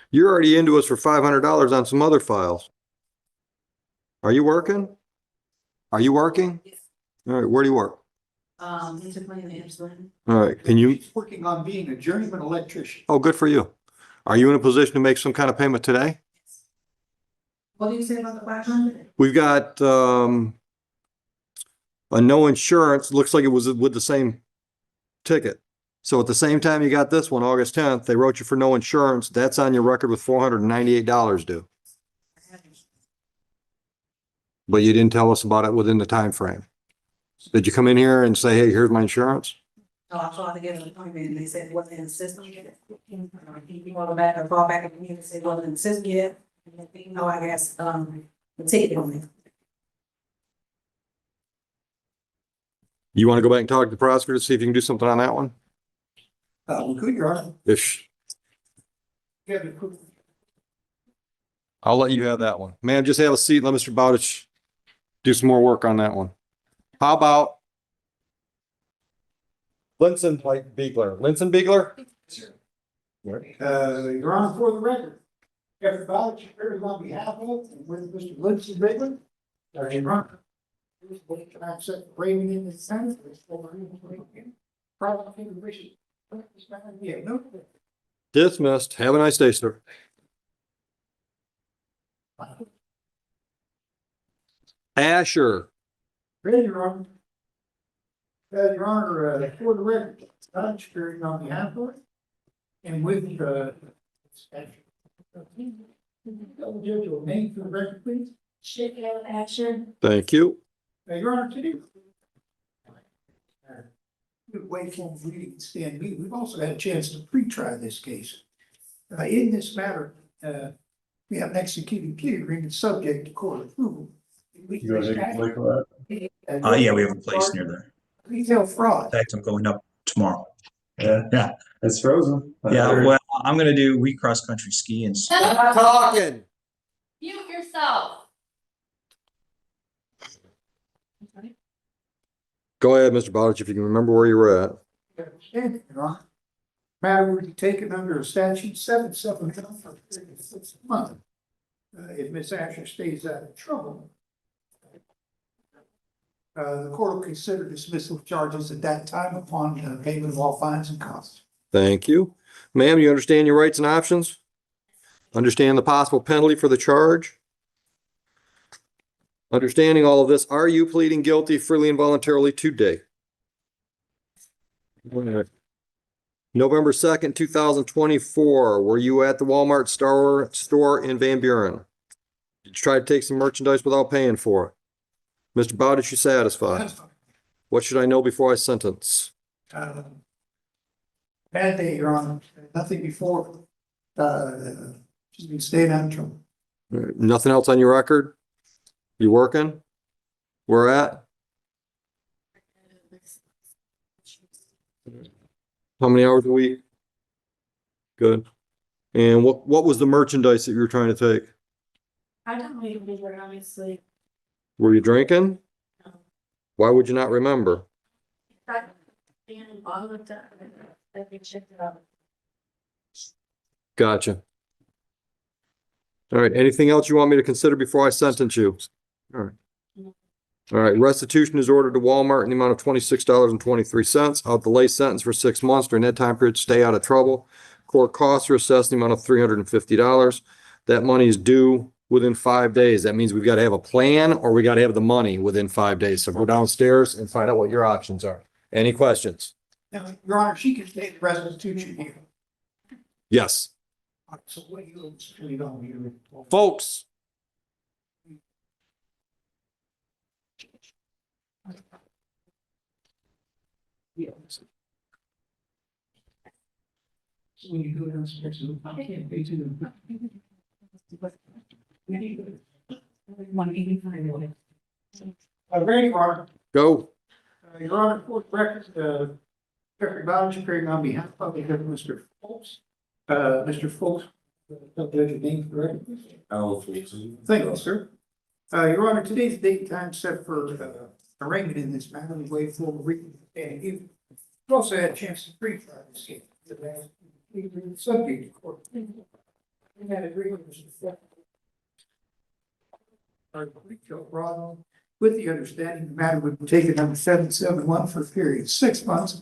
Speaker 1: You're already into us for $500 on some other files. Are you working? Are you working? All right, where do you work? All right, can you,
Speaker 11: He's working on being a journeyman electrician.
Speaker 1: oh, good for you. Are you in a position to make some kind of payment today?
Speaker 9: What do you say about the 500?
Speaker 1: We've got, a no insurance, looks like it was with the same ticket. So at the same time you got this one, August 10th, they wrote you for no insurance. That's on your record with $498 due. But you didn't tell us about it within the time frame. Did you come in here and say, hey, here's my insurance?
Speaker 9: No, I tried to get an appointment and they said it wasn't in the system yet. You want to back or call back at me and say it wasn't in the system yet. No, I guess, the ticket on it.
Speaker 1: You want to go back and talk to the prosecutor, see if you can do something on that one?
Speaker 11: We could, Your Honor.
Speaker 1: If,
Speaker 11: Yeah, we could.
Speaker 1: I'll let you have that one. Ma'am, just have a seat. Let Mr. Bowditch do some more work on that one. How about Linson Beegler? Linson Beegler?
Speaker 11: Your Honor, for the record, Kevin Bowditch appears on behalf of and with Mr. Lindsey Bigler. Your Honor. Can I accept Raymond in the Senate? Yeah, no.
Speaker 1: Dismissed. Have a nice day, sir. Asher.
Speaker 11: Ready, Your Honor. Your Honor, for the record, Bowditch appearing on behalf of and with double judge your name for the record, please.
Speaker 5: Shake out action.
Speaker 1: Thank you.
Speaker 11: Your Honor, today. Wait for reading and stand mute. We've also had a chance to pre-try this case. In this matter, we have an executed plea agreement subject to court approval.
Speaker 10: You want to take a look at that?
Speaker 12: Yeah, we have a place near there.
Speaker 11: Retail fraud.
Speaker 12: In fact, I'm going up tomorrow.
Speaker 10: Yeah,
Speaker 12: Yeah,
Speaker 10: it's frozen.
Speaker 12: yeah, well, I'm gonna do cross-country ski and
Speaker 1: Stop talking.
Speaker 5: Mute yourself.
Speaker 1: Go ahead, Mr. Bowditch, if you can remember where you were at.
Speaker 11: Understand, Your Honor. Matter will be taken under a statute 771 for a period of 6 months. If Ms. Asher stays out of trouble, the court will consider dismissal of charges at that time upon payment of all fines and costs.
Speaker 1: Thank you. Ma'am, you understand your rights and options? Understand the possible penalty for the charge? Understanding all of this, are you pleading guilty freely and voluntarily today? November 2nd, 2024, were you at the Walmart store in Van Buren? Did you try to take some merchandise without paying for it? Mr. Bowditch, you satisfied? What should I know before I sentence?
Speaker 11: Bad day, Your Honor. Nothing before. Just been staying out of trouble.
Speaker 1: Nothing else on your record? You working? Where at? How many hours a week? Good. And what was the merchandise that you were trying to take?
Speaker 5: I don't remember, obviously.
Speaker 1: Were you drinking?
Speaker 5: No.
Speaker 1: Why would you not remember?
Speaker 5: All of that. I think checked it out.
Speaker 1: Gotcha. All right, anything else you want me to consider before I sentence you? All right. All right, restitution is ordered to Walmart in the amount of $26.23. I'll delay sentence for 6 months. During that time period, stay out of trouble. Court costs are assessed in the amount of $350. That money is due within 5 days. That means we've got to have a plan or we got to have the money within 5 days. So go downstairs and find out what your options are. Any questions?
Speaker 11: Now, Your Honor, she can take the restitution here.
Speaker 1: Yes.
Speaker 11: So what do you really don't you?
Speaker 1: Folks.
Speaker 11: When you go downstairs, I can't pay to them. 185. Ready, Your Honor.
Speaker 1: Go.
Speaker 11: Your Honor, for the record, Jeffrey Bowditch appearing on behalf of Mr. Folks. Mr. Folks, your name correct?
Speaker 2: I'll please.
Speaker 11: Thank you, sir. Your Honor, today's date and time set for arraignment in this matter, we waive full reading and you also had a chance to pre-try this case. Subject to court. We had agreement with the understanding the matter would be taken under 771 for a period of 6 months,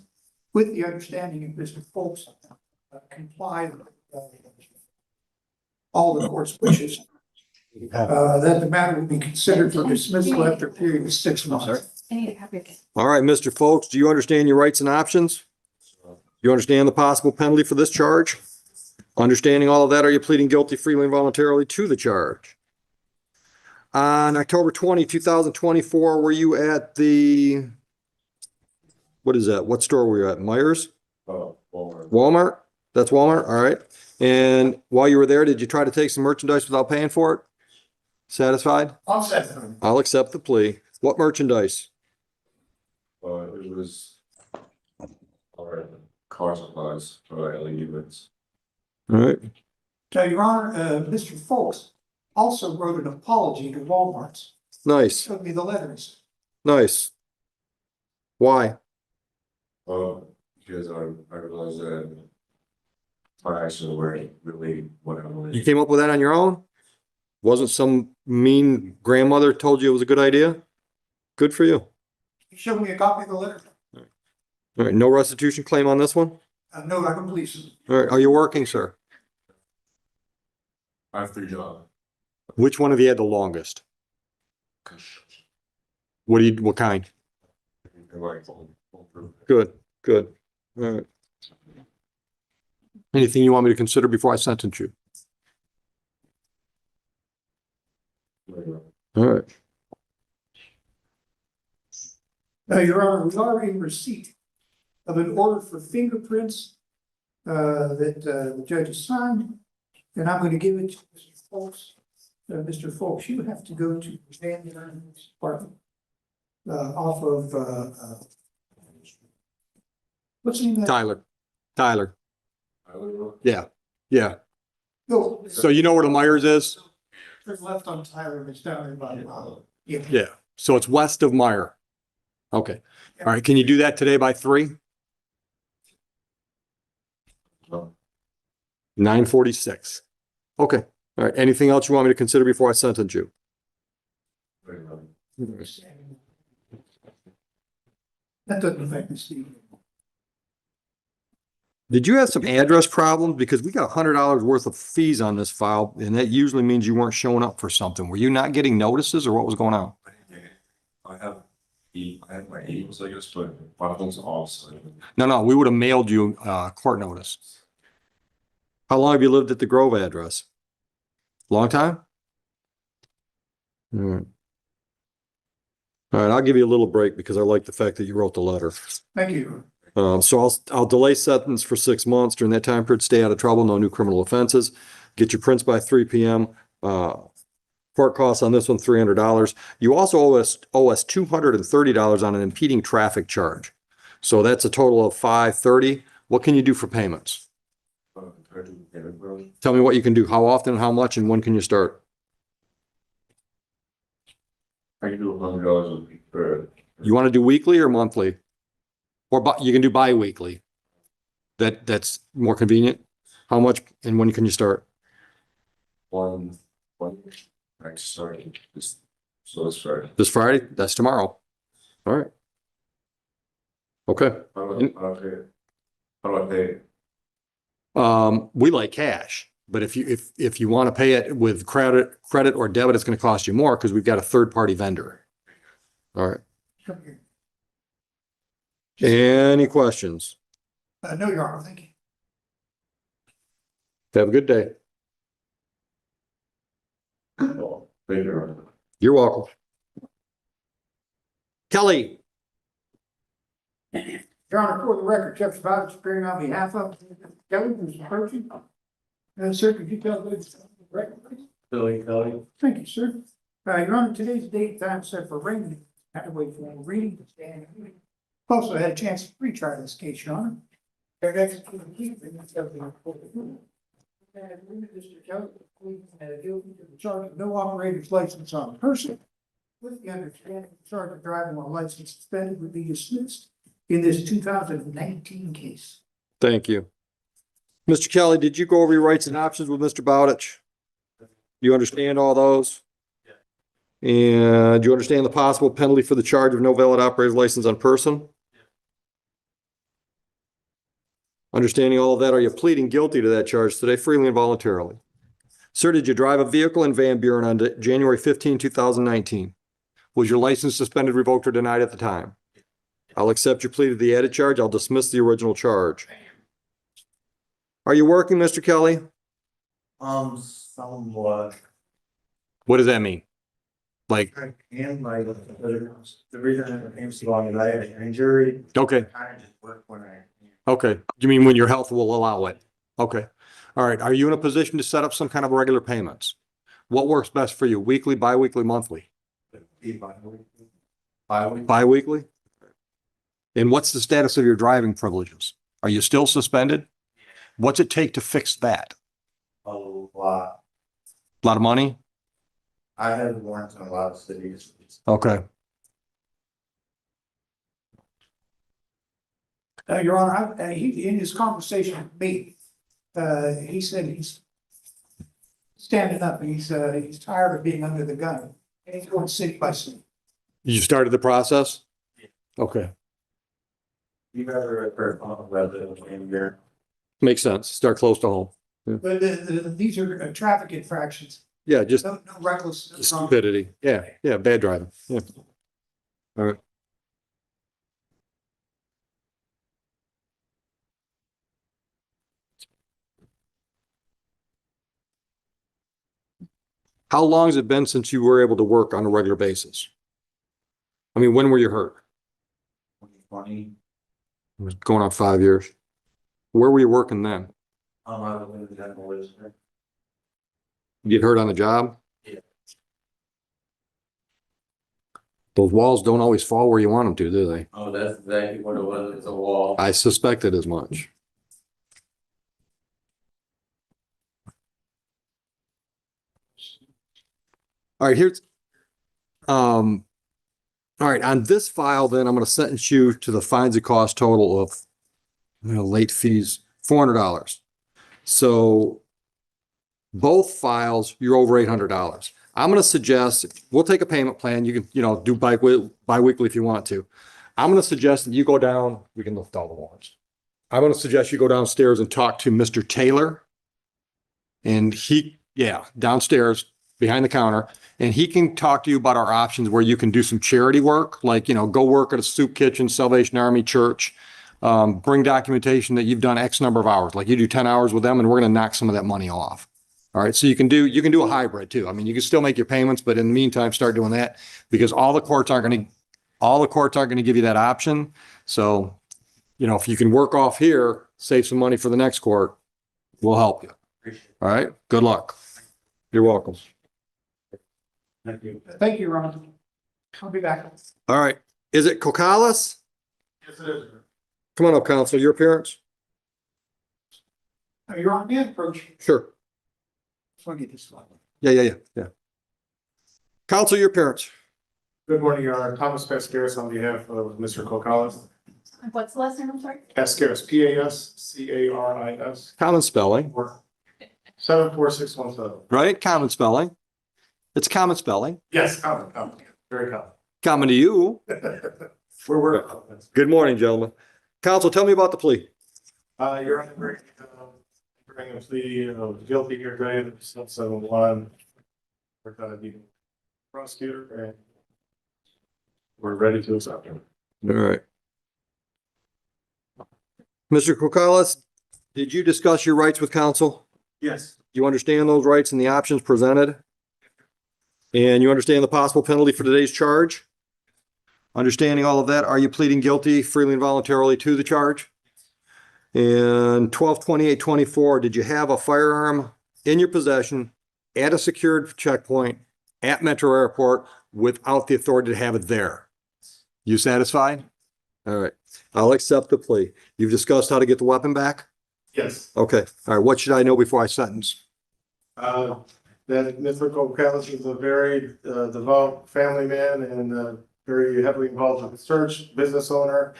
Speaker 11: with the understanding if Mr. Folks complied with all the court's wishes, that the matter would be considered for dismissal after a period of 6 months.
Speaker 1: All right, Mr. Folks, do you understand your rights and options? You understand the possible penalty for this charge? Understanding all of that, are you pleading guilty freely and voluntarily to the charge? On October 20, 2024, were you at the, what is that? What store were you at? Myers?
Speaker 2: Walmart.
Speaker 1: Walmart? That's Walmart? All right. And while you were there, did you try to take some merchandise without paying for it? Satisfied?
Speaker 11: I'll set them.
Speaker 1: I'll accept the plea. What merchandise?
Speaker 2: It was, car supplies, LED lights.
Speaker 1: All right.
Speaker 11: Your Honor, Mr. Folks also wrote an apology to Walmart's.
Speaker 1: Nice.
Speaker 11: Showed me the letters.
Speaker 1: Nice. Why?
Speaker 2: Because I realized that my actions weren't really what I wanted.
Speaker 1: You came up with that on your own? Wasn't some mean grandmother told you it was a good idea? Good for you.
Speaker 11: He showed me a copy of the letter.
Speaker 1: All right, no restitution claim on this one?
Speaker 11: No, I can please.
Speaker 1: All right, are you working, sir?
Speaker 2: I have 3 jobs.
Speaker 1: Which one of you had the longest? What kind? Good, good. All right. Anything you want me to consider before I sentence you? All right.
Speaker 11: Your Honor, we are in receipt of an order for fingerprints that the judge has signed, and I'm going to give it to Mr. Folks. Mr. Folks, you have to go to the Van Department off of what's the name of that?
Speaker 1: Tyler. Yeah, yeah.
Speaker 11: No,
Speaker 1: So you know where the Myers is?
Speaker 11: turn left on Tyler, and it's down there by yeah.
Speaker 1: Yeah, so it's west of Meyer. Okay, all right, can you do that today by 3? 9:46. Okay, all right, anything else you want me to consider before I sentence you?
Speaker 11: That doesn't affect the Steve.
Speaker 1: Did you have some address problems? Because we got $100 worth of fees on this file, and that usually means you weren't showing up for something. Were you not getting notices or what was going on?
Speaker 2: I have my emails, I guess, but one of them's off. So
Speaker 1: No, we would have mailed you a court notice. How long have you lived at the Grove address? Long time? All right. All right, I'll give you a little break because I like the fact that you wrote the letter.
Speaker 11: Thank you.
Speaker 1: So I'll delay sentence for 6 months. During that time period, stay out of trouble, no new criminal offenses. Get your prints by 3 p.m. Court costs on this one, $300. You also owe us $230 on an impeding traffic charge. So that's a total of $530. What can you do for payments? Tell me what you can do, how often, how much, and when can you start?
Speaker 2: I can do $100 a week for.
Speaker 1: You want to do weekly or monthly? Or you can do bi-weekly. That's more convenient. How much and when can you start?
Speaker 2: One. I started this. So this Friday.
Speaker 1: This Friday? That's tomorrow. All right. Okay.
Speaker 2: How do I pay it?
Speaker 1: We like cash, but if you want to pay it with credit or debit, it's going to cost you more because we've got a third-party vendor. All right.
Speaker 11: Come here.
Speaker 1: Any questions?
Speaker 11: No, Your Honor, thank you.
Speaker 1: Have a good day.
Speaker 2: Oh, thank you.
Speaker 1: You're welcome. Kelly.
Speaker 11: Your Honor, for the record, Jeff Spivak appearing on behalf of Kelly, who's approaching. Sir, could you tell the record, please?
Speaker 10: Billy Kelly.
Speaker 11: Thank you, sir. Your Honor, today's date time set for ringing. Had to wait for reading to stand. Also had a chance to pre-try this case, Your Honor. Mr. Kelly, guilty to the charge of no operator's license on person, with the understanding the charge of driving while license suspended would be dismissed in this 2019 case.
Speaker 1: Thank you. Mr. Kelly, did you go over your rights and options with Mr. Bowditch? You understand all those? And do you understand the possible penalty for the charge of no valid operator's license on person? Understanding all of that, are you pleading guilty to that charge today freely and voluntarily? Sir, did you drive a vehicle in Van Buren on January 15, 2019? Was your license suspended, revoked, or denied at the time? I'll accept your plea to the added charge. I'll dismiss the original charge. Are you working, Mr. Kelly?
Speaker 8: Somewhat.
Speaker 1: What does that mean? Like,
Speaker 8: And my, the reason I came so long is I had an injury.
Speaker 1: okay,
Speaker 8: Kind of just work when I.
Speaker 1: okay. You mean when your health will allow it? Okay. All right. Are you in a position to set up some kind of regular payments? What works best for you? Weekly, bi-weekly, monthly? Bi-weekly? And what's the status of your driving privileges? Are you still suspended? What's it take to fix that?
Speaker 3: A lot.
Speaker 1: A lot of money?
Speaker 3: I have warrants in a lot of cities.
Speaker 1: Okay.
Speaker 11: Your Honor, he, in his conversation with me, he said he's standing up, he's tired of being under the gun, and he's going city by city.
Speaker 1: You started the process? Okay.
Speaker 3: You better refer on resident in here.
Speaker 1: Makes sense. Start close to home.
Speaker 11: But these are traffic infractions,
Speaker 1: Yeah, just
Speaker 11: no reckless.
Speaker 1: stupidity. Yeah, yeah, bad driving. Yeah. All right. How long has it been since you were able to work on a regular basis? I mean, when were you hurt?
Speaker 3: 2020.
Speaker 1: It was going on 5 years. Where were you working then?
Speaker 3: I was in the dental listener.
Speaker 1: You get hurt on the job?
Speaker 3: Yeah.
Speaker 1: Those walls don't always fall where you want them to, do they?
Speaker 3: Oh, that's exactly what it was. It's a wall.
Speaker 1: I suspected as much. All right, here's, all right, on this file, then I'm going to sentence you to the fines and cost total of, late fees, $400. So both files, you're over $800. I'm going to suggest, we'll take a payment plan. You can, do bi-weekly if you want to. I'm going to suggest that you go down, we can lift all the warrants. I'm going to suggest you go downstairs and talk to Mr. Taylor. And downstairs behind the counter, and he can talk to you about our options where you can do some charity work, like, go work at a soup kitchen, Salvation Army, church, bring documentation that you've done X number of hours, like you do 10 hours with them, and we're going to knock some of that money off. All right. So you can do a hybrid too. I mean, you can still make your payments, but in the meantime, start doing that, because all the courts aren't going to give you that option. So, if you can work off here, save some money for the next court, we'll help you. All right. Good luck. You're welcome.
Speaker 3: Thank you.
Speaker 11: Thank you, Ron. I'll be back.
Speaker 1: All right. Is it Cocalis?
Speaker 11: Yes, it is.
Speaker 1: Come on up, counsel. Your appearance?
Speaker 11: You're on the approach.
Speaker 1: Sure.
Speaker 11: Just want to get this one.
Speaker 1: Yeah. Counsel, your appearance.
Speaker 10: Good morning, Your Honor. Thomas Pascaris on behalf of Mr. Kokalas.
Speaker 5: What's the last name, I'm sorry?
Speaker 10: Pascaris, Pascaris.
Speaker 1: Common spelling,
Speaker 10: 74617.
Speaker 1: right? Common spelling. It's common spelling.
Speaker 10: Yes, common, very common.
Speaker 1: Common to you.
Speaker 10: We're.
Speaker 1: Good morning, gentlemen. Counsel, tell me about the plea.
Speaker 10: Your Honor, bringing a plea of guilty here today, 771. We're gonna be prosecutor and we're ready to accept him.
Speaker 1: All right. Mr. Kokalas, did you discuss your rights with counsel?
Speaker 10: Yes.
Speaker 1: You understand those rights and the options presented? And you understand the possible penalty for today's charge? Understanding all of that, are you pleading guilty freely and voluntarily to the charge? And 12/28/24, did you have a firearm in your possession at a secured checkpoint at Metro Airport without the authority to have it there? You satisfied? All right. I'll accept the plea. You've discussed how to get the weapon back?
Speaker 10: Yes.
Speaker 1: Okay. All right. What should I know before I sentence?
Speaker 10: that Mr. Kokalis is a very devout family man and very heavily involved with the church, business owner.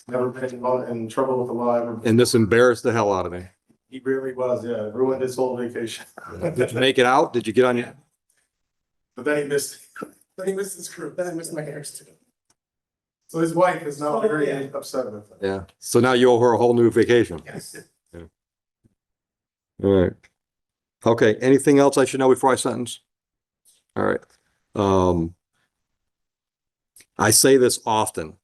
Speaker 10: Never been involved in trouble with the law ever.
Speaker 1: And this embarrassed the hell out of me.
Speaker 10: He really was, yeah, ruined his whole vacation.
Speaker 1: Did you make it out? Did you get on your?
Speaker 10: But then he missed his crew, then I missed my hairs too. So his wife is now very upset with him.
Speaker 1: Yeah. So now you owe her a whole new vacation.
Speaker 10: Yes.
Speaker 1: All right. Okay, anything else I should know before I sentence? All right. I say this often.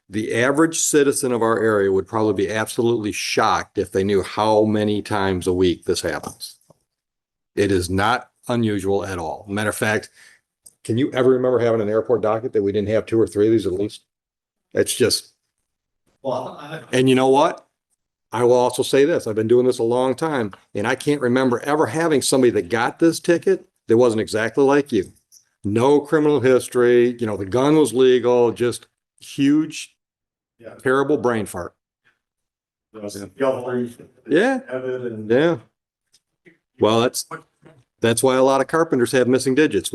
Speaker 1: The average citizen of our area would probably be absolutely shocked if they knew how many times a week this happens. It is not unusual at all. Matter of fact, can you ever remember having an airport docket that we didn't have 2 or 3 of these at least? It's just, and you know what? I will also say this, I've been doing this a long time, and I can't remember ever having somebody that got this ticket that wasn't exactly like you. No criminal history, you know, the gun was legal, just huge,
Speaker 10: Yeah.
Speaker 1: terrible brain fart. Yeah.
Speaker 10: Evan and.
Speaker 1: Yeah. Well, that's why a lot of carpenters have missing digits.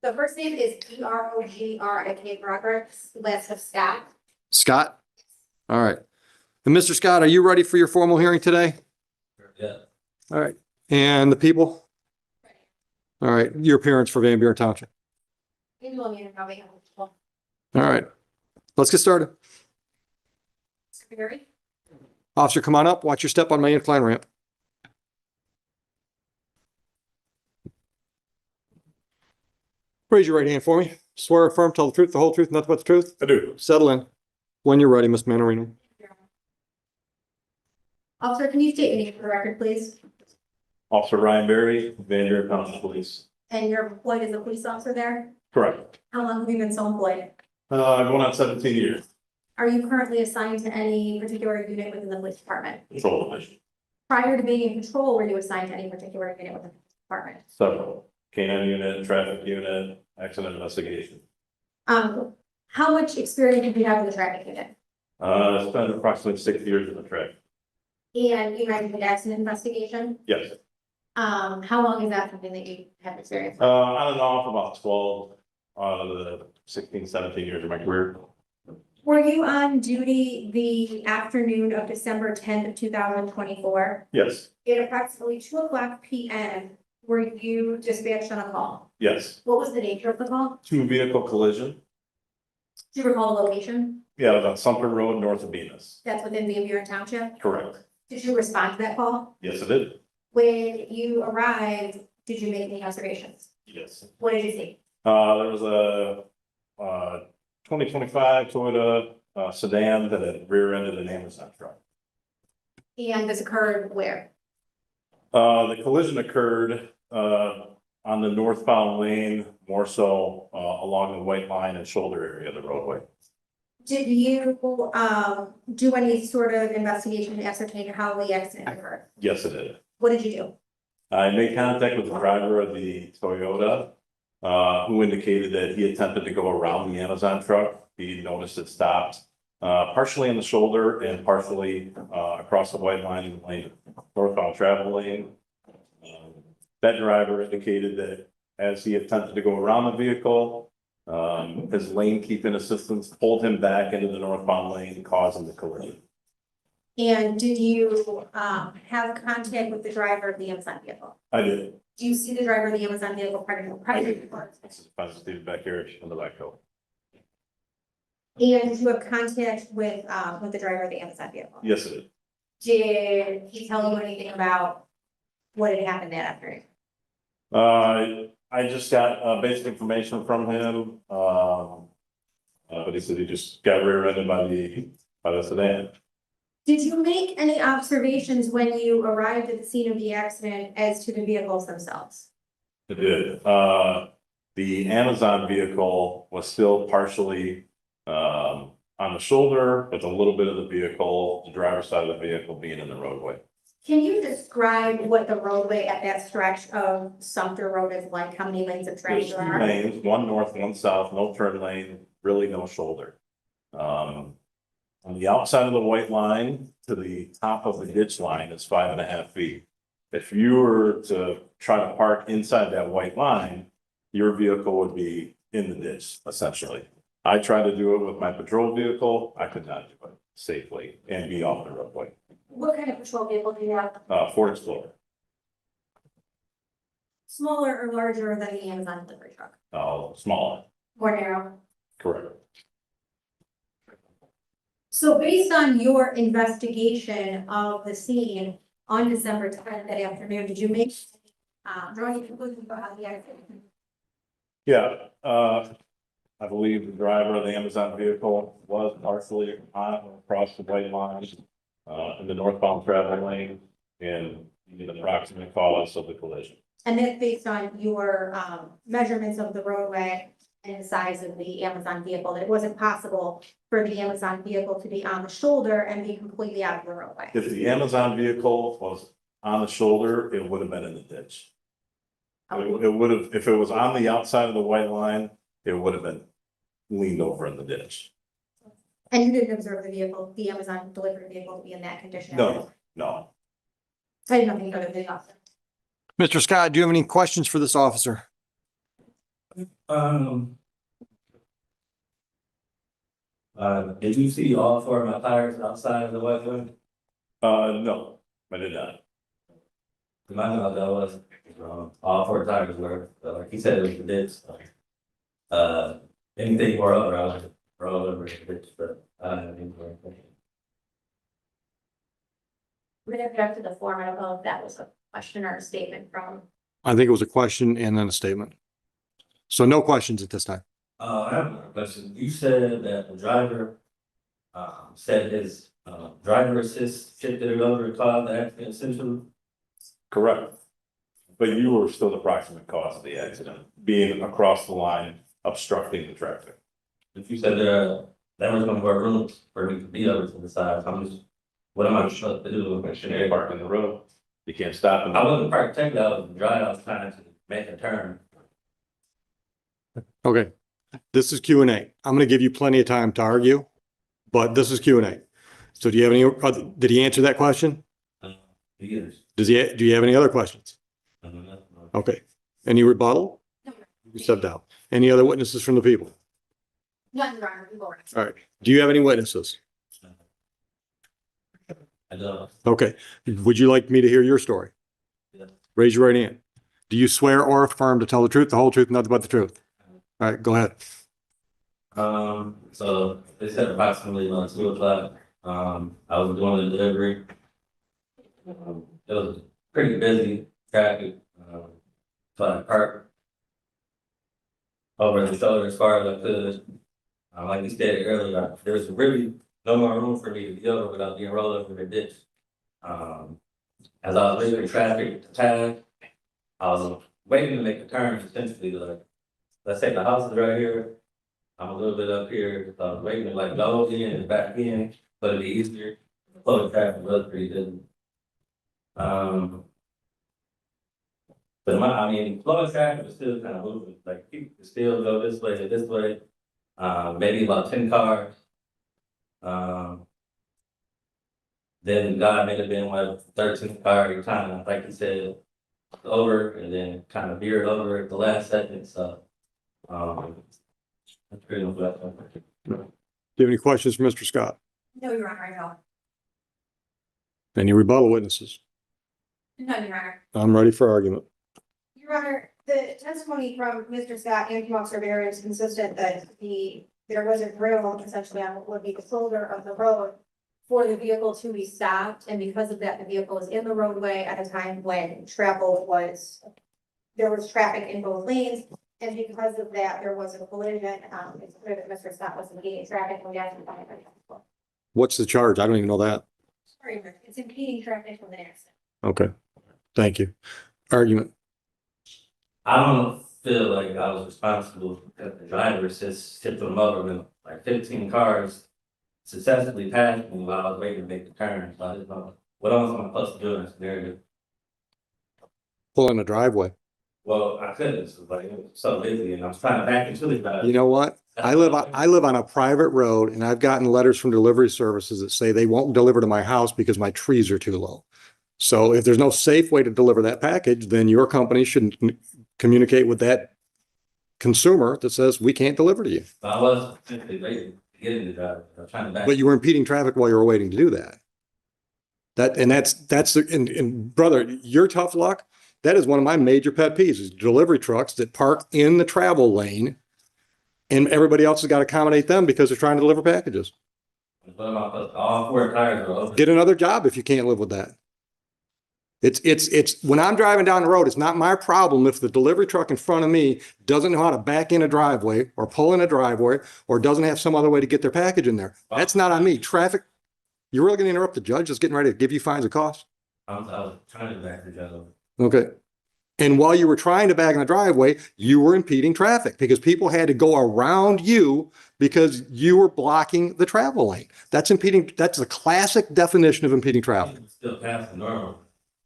Speaker 5: The first name is Grogrik, Robert, last of Scott.
Speaker 1: Scott? All right. And Mr. Scott, are you ready for your formal hearing today?
Speaker 2: Yeah.
Speaker 1: All right. And the people? All right. Your appearance for Van Buren Township.
Speaker 5: All
Speaker 1: All right. Let's get started. Officer, come on up. Watch your step on my incline ramp. Raise your right hand for me. Swear or affirm, tell the truth, the whole truth, nothing but the truth.
Speaker 10: I do.
Speaker 1: Settle in. When you're ready, Ms. Manorino.
Speaker 5: Officer, can you state your name for the record, please?
Speaker 13: Officer Ryan Berry, Van Buren Township Police.
Speaker 5: And you're employed as a police officer there?
Speaker 13: Correct.
Speaker 5: How long have you been so employed?
Speaker 13: Going on 17 years.
Speaker 5: Are you currently assigned to any particular unit within the police department?
Speaker 13: Patrol division.
Speaker 5: Prior to being in patrol, were you assigned to any particular unit within the police department?
Speaker 13: Several. K-9 unit, traffic unit, accident investigation.
Speaker 5: How much experience do you have in the traffic unit?
Speaker 13: Spent approximately 6 years in the track.
Speaker 5: And you mentioned accident investigation.
Speaker 13: Yes.
Speaker 5: How long is that something that you have experience with?
Speaker 13: On and off about 12 out of the 16, 17 years of my career.
Speaker 5: Were you on duty the afternoon of December 10th of 2024?
Speaker 13: Yes.
Speaker 5: At approximately 2:00 p.m., were you dispatched on a call?
Speaker 13: Yes.
Speaker 5: What was the nature of the call?
Speaker 13: 2 vehicle collision.
Speaker 5: Do you recall the location?
Speaker 13: Yeah, it was on Sumter Road, north of Venus.
Speaker 5: That's within the Buren Township?
Speaker 13: Correct.
Speaker 5: Did you respond to that call?
Speaker 13: Yes, it did.
Speaker 5: When you arrived, did you make any observations?
Speaker 13: Yes.
Speaker 5: What did you see?
Speaker 13: There was a 2025 Toyota sedan that had rear-ended an Amazon truck.
Speaker 5: And this occurred where?
Speaker 13: The collision occurred on the northbound lane, more so along the white line and shoulder area of the roadway.
Speaker 5: Did you do any sort of investigation to ascertain how the accident occurred?
Speaker 13: Yes, it did.
Speaker 5: What did you do?
Speaker 13: I made contact with the driver of the Toyota, who indicated that he attempted to go around the Amazon truck. He noticed it stopped partially in the shoulder and partially across the white line lane, northbound travel lane. That driver indicated that as he attempted to go around the vehicle, his lane keeping assistance pulled him back into the northbound lane, causing the collision.
Speaker 5: And did you have contact with the driver of the Amazon vehicle?
Speaker 13: I did.
Speaker 5: Do you see the driver of the Amazon vehicle presently?
Speaker 13: I stated back here on the back hill.
Speaker 5: And did you have contact with the driver of the Amazon vehicle?
Speaker 13: Yes, it did.
Speaker 5: Did he tell you anything about what had happened that afternoon?
Speaker 13: I just got basic information from him. But he said he just got rear-ended by the sedan.
Speaker 5: Did you make any observations when you arrived at the scene of the accident as to the vehicles themselves?
Speaker 13: It did. The Amazon vehicle was still partially on the shoulder with a little bit of the vehicle, the driver's side of the vehicle being in the roadway.
Speaker 5: Can you describe what the roadway at that stretch of Sumter Road is like? How many lanes of traffic
Speaker 13: There's
Speaker 5: there
Speaker 13: 2
Speaker 5: are?
Speaker 13: lanes, one north, one south, no turn lane, really no shoulder. On the outside of the white line to the top of the ditch line is 5.5 feet. If you were to try to park inside that white line, your vehicle would be in the ditch, essentially. I tried to do it with my patrol vehicle. I could not do it safely and be off the roadway.
Speaker 5: What kind of patrol vehicle do you have?
Speaker 13: Ford Explorer,
Speaker 5: Smaller or larger than the Amazon delivery truck?
Speaker 13: smaller,
Speaker 5: More narrow?
Speaker 13: correct.
Speaker 5: So based on your investigation of the scene on December 10th that afternoon, did you make drawing any conclusions about how the accident?
Speaker 13: Yeah, I believe the driver of the Amazon vehicle was partially on or across the white line in the northbound travel lane and the approximate cause of the collision.
Speaker 5: And that's based on your measurements of the roadway and the size of the Amazon vehicle, that it wasn't possible for the Amazon vehicle to be on the shoulder and be completely out of the roadway.
Speaker 13: If the Amazon vehicle was on the shoulder, it would have been in the ditch. It would have, if it was on the outside of the white line, it would have been leaned over in the ditch.
Speaker 5: And you didn't observe the vehicle, the Amazon delivery vehicle to be in that condition?
Speaker 13: No.
Speaker 5: I didn't know anything about the officer.
Speaker 1: Mr. Scott, do you have any questions for this officer?
Speaker 14: Did you see all four of my tires outside of the white line?
Speaker 13: No, I did not.
Speaker 14: I know that was, all four tires were, like he said, it was the ditch. Anything more over, I was roll over the ditch, but I didn't think more.
Speaker 5: We're gonna object to the form. I don't know if that was a question or a statement from.
Speaker 1: I think it was a question and then a statement. So no questions at this time.
Speaker 14: I have a question. You said that the driver, said his, driver assist shifted it over to cause the accident essentially?
Speaker 13: Correct. But you were still the proximate cause of the accident, being across the line, obstructing the traffic.
Speaker 14: If you said there was no more room for me to be over to the side, I'm just, what am I supposed to do?
Speaker 13: You can't park in the road. You can't stop in the
Speaker 14: I wasn't parked technically, I was driving, I was trying to make a turn.
Speaker 1: Okay, this is Q and A. I'm gonna give you plenty of time to argue, but this is Q and A. So do you have any, did he answer that question?
Speaker 14: Years.
Speaker 1: Do you have any other questions? Okay, any rebuttal? You stepped out. Any other witnesses from the people?
Speaker 5: None, Your Honor, people.
Speaker 1: All right, do you have any witnesses?
Speaker 14: I don't.
Speaker 1: Okay, would you like me to hear your story?
Speaker 14: Yeah.
Speaker 1: Raise your right hand. Do you swear or affirm to tell the truth, the whole truth, and nothing but the truth? All right, go ahead.
Speaker 14: So they said approximately around 2:00. I was doing the delivery. It was pretty busy traffic. So I parked over the shoulder as far as I could. Like you stated earlier, there was really no more room for me to be over without being rolled over the ditch. As I was leaving traffic to tag, I was waiting to make a turn essentially, like, let's say the house is right here. I'm a little bit up here, so I was waiting to like go in and back in, but it'd be easier. The flow of traffic was pretty busy. But flow of traffic was still kind of moving, like people could still go this way, maybe about 10 cars. Then God may have been like 13th car every time, like he said, over and then kind of veered over at the last second, so. That's pretty much what
Speaker 1: Do you have any questions for Mr. Scott?
Speaker 5: No, Your Honor, I don't.
Speaker 1: Any rebuttal witnesses?
Speaker 5: No, Your Honor.
Speaker 1: I'm ready for argument.
Speaker 5: Your Honor, the testimony from Mr. Scott and from Officer Barry is consistent that there wasn't room essentially on what would be the shoulder of the road for the vehicle to be stopped, and because of that, the vehicle was in the roadway at a time when there was traffic in both lanes, and because of that, there was a collision. It's clear that Mr. Scott was impeding traffic when gas was.
Speaker 1: What's the charge? I don't even know that.
Speaker 5: Sorry, it's impeding traffic from the accident.
Speaker 1: Okay, thank you. Argument.
Speaker 14: I don't feel like I was responsible because the driver just tipped them over when like 15 cars successfully passed me while I was waiting to make the turn. So I didn't know what else am I supposed to do in this scenario.
Speaker 1: Pull in the driveway.
Speaker 14: Well, I couldn't, so like it was so busy and I was trying to back into the drive.
Speaker 1: You know what? I live on a private road and I've gotten letters from delivery services that say they won't deliver to my house because my trees are too low. So if there's no safe way to deliver that package, then your company should communicate with that consumer that says, we can't deliver to you.
Speaker 14: I was simply waiting to get in the drive, I was trying to back.
Speaker 1: But you were impeding traffic while you were waiting to do that. And brother, your tough luck, that is one of my major pet peeves is delivery trucks that park in the travel lane and everybody else has got to accommodate them because they're trying to deliver packages.
Speaker 14: What about all 4 tires are open?
Speaker 1: Get another job if you can't live with that. It's when I'm driving down the road, it's not my problem if the delivery truck in front of me doesn't know how to back in a driveway or pull in a driveway or doesn't have some other way to get their package in there. That's not on me. Traffic, you're really going to interrupt the judge that's getting ready to give you fines and costs?
Speaker 14: I was trying to back the judge over.
Speaker 1: Okay. And while you were trying to back in the driveway, you were impeding traffic because people had to go around you because you were blocking the travel lane. That's impeding. That's the classic definition of impeding travel.
Speaker 14: Still passing normal.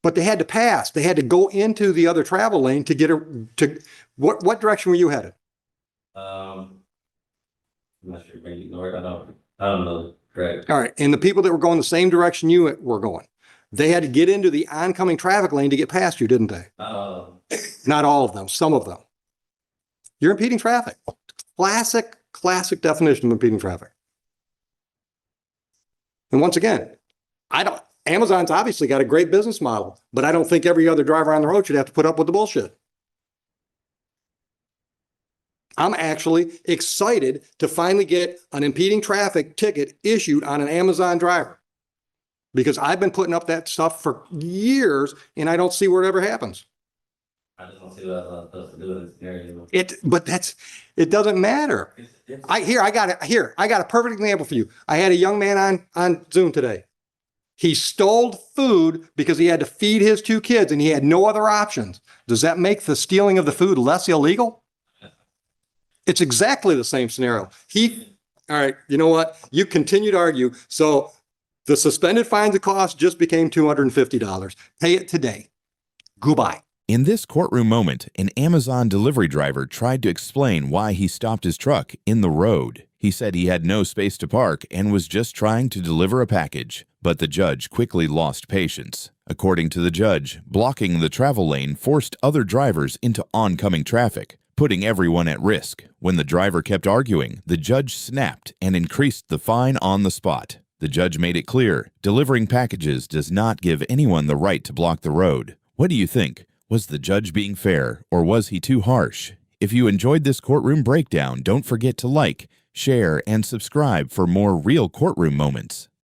Speaker 1: But they had to pass. They had to go into the other travel lane to get what direction were you headed?
Speaker 14: I'm not sure, maybe north, I don't know, correct.
Speaker 1: All right. And the people that were going the same direction you were going, they had to get into the oncoming traffic lane to get past you, didn't they? Not all of them, some of them. You're impeding traffic. Classic definition of impeding traffic. And once again, Amazon's obviously got a great business model, but I don't think every other driver on the road should have to put up with the bullshit. I'm actually excited to finally get an impeding traffic ticket issued on an Amazon driver because I've been putting up that stuff for years and I don't see where it ever happens.
Speaker 14: I just don't see what I'm supposed to do in this scenario.
Speaker 1: It doesn't matter. I got a perfect example for you. I had a young man on Zoom today. He stole food because he had to feed his 2 kids and he had no other options. Does that make the stealing of the food less illegal? It's exactly the same scenario. All right, you know what? You continue to argue. So the suspended fines and costs just became $250. Pay it today. Goodbye.
Speaker 15: In this courtroom moment, an Amazon delivery driver tried to explain why he stopped his truck in the road. He said he had no space to park and was just trying to deliver a package. But the judge quickly lost patience. According to the judge, blocking the travel lane forced other drivers into oncoming traffic, putting everyone at risk. When the driver kept arguing, the judge snapped and increased the fine on the spot. The judge made it clear, delivering packages does not give anyone the right to block the road. What do you think? Was the judge being fair, or was he too harsh? If you enjoyed this courtroom breakdown, don't forget to like, share, and subscribe for more real courtroom moments.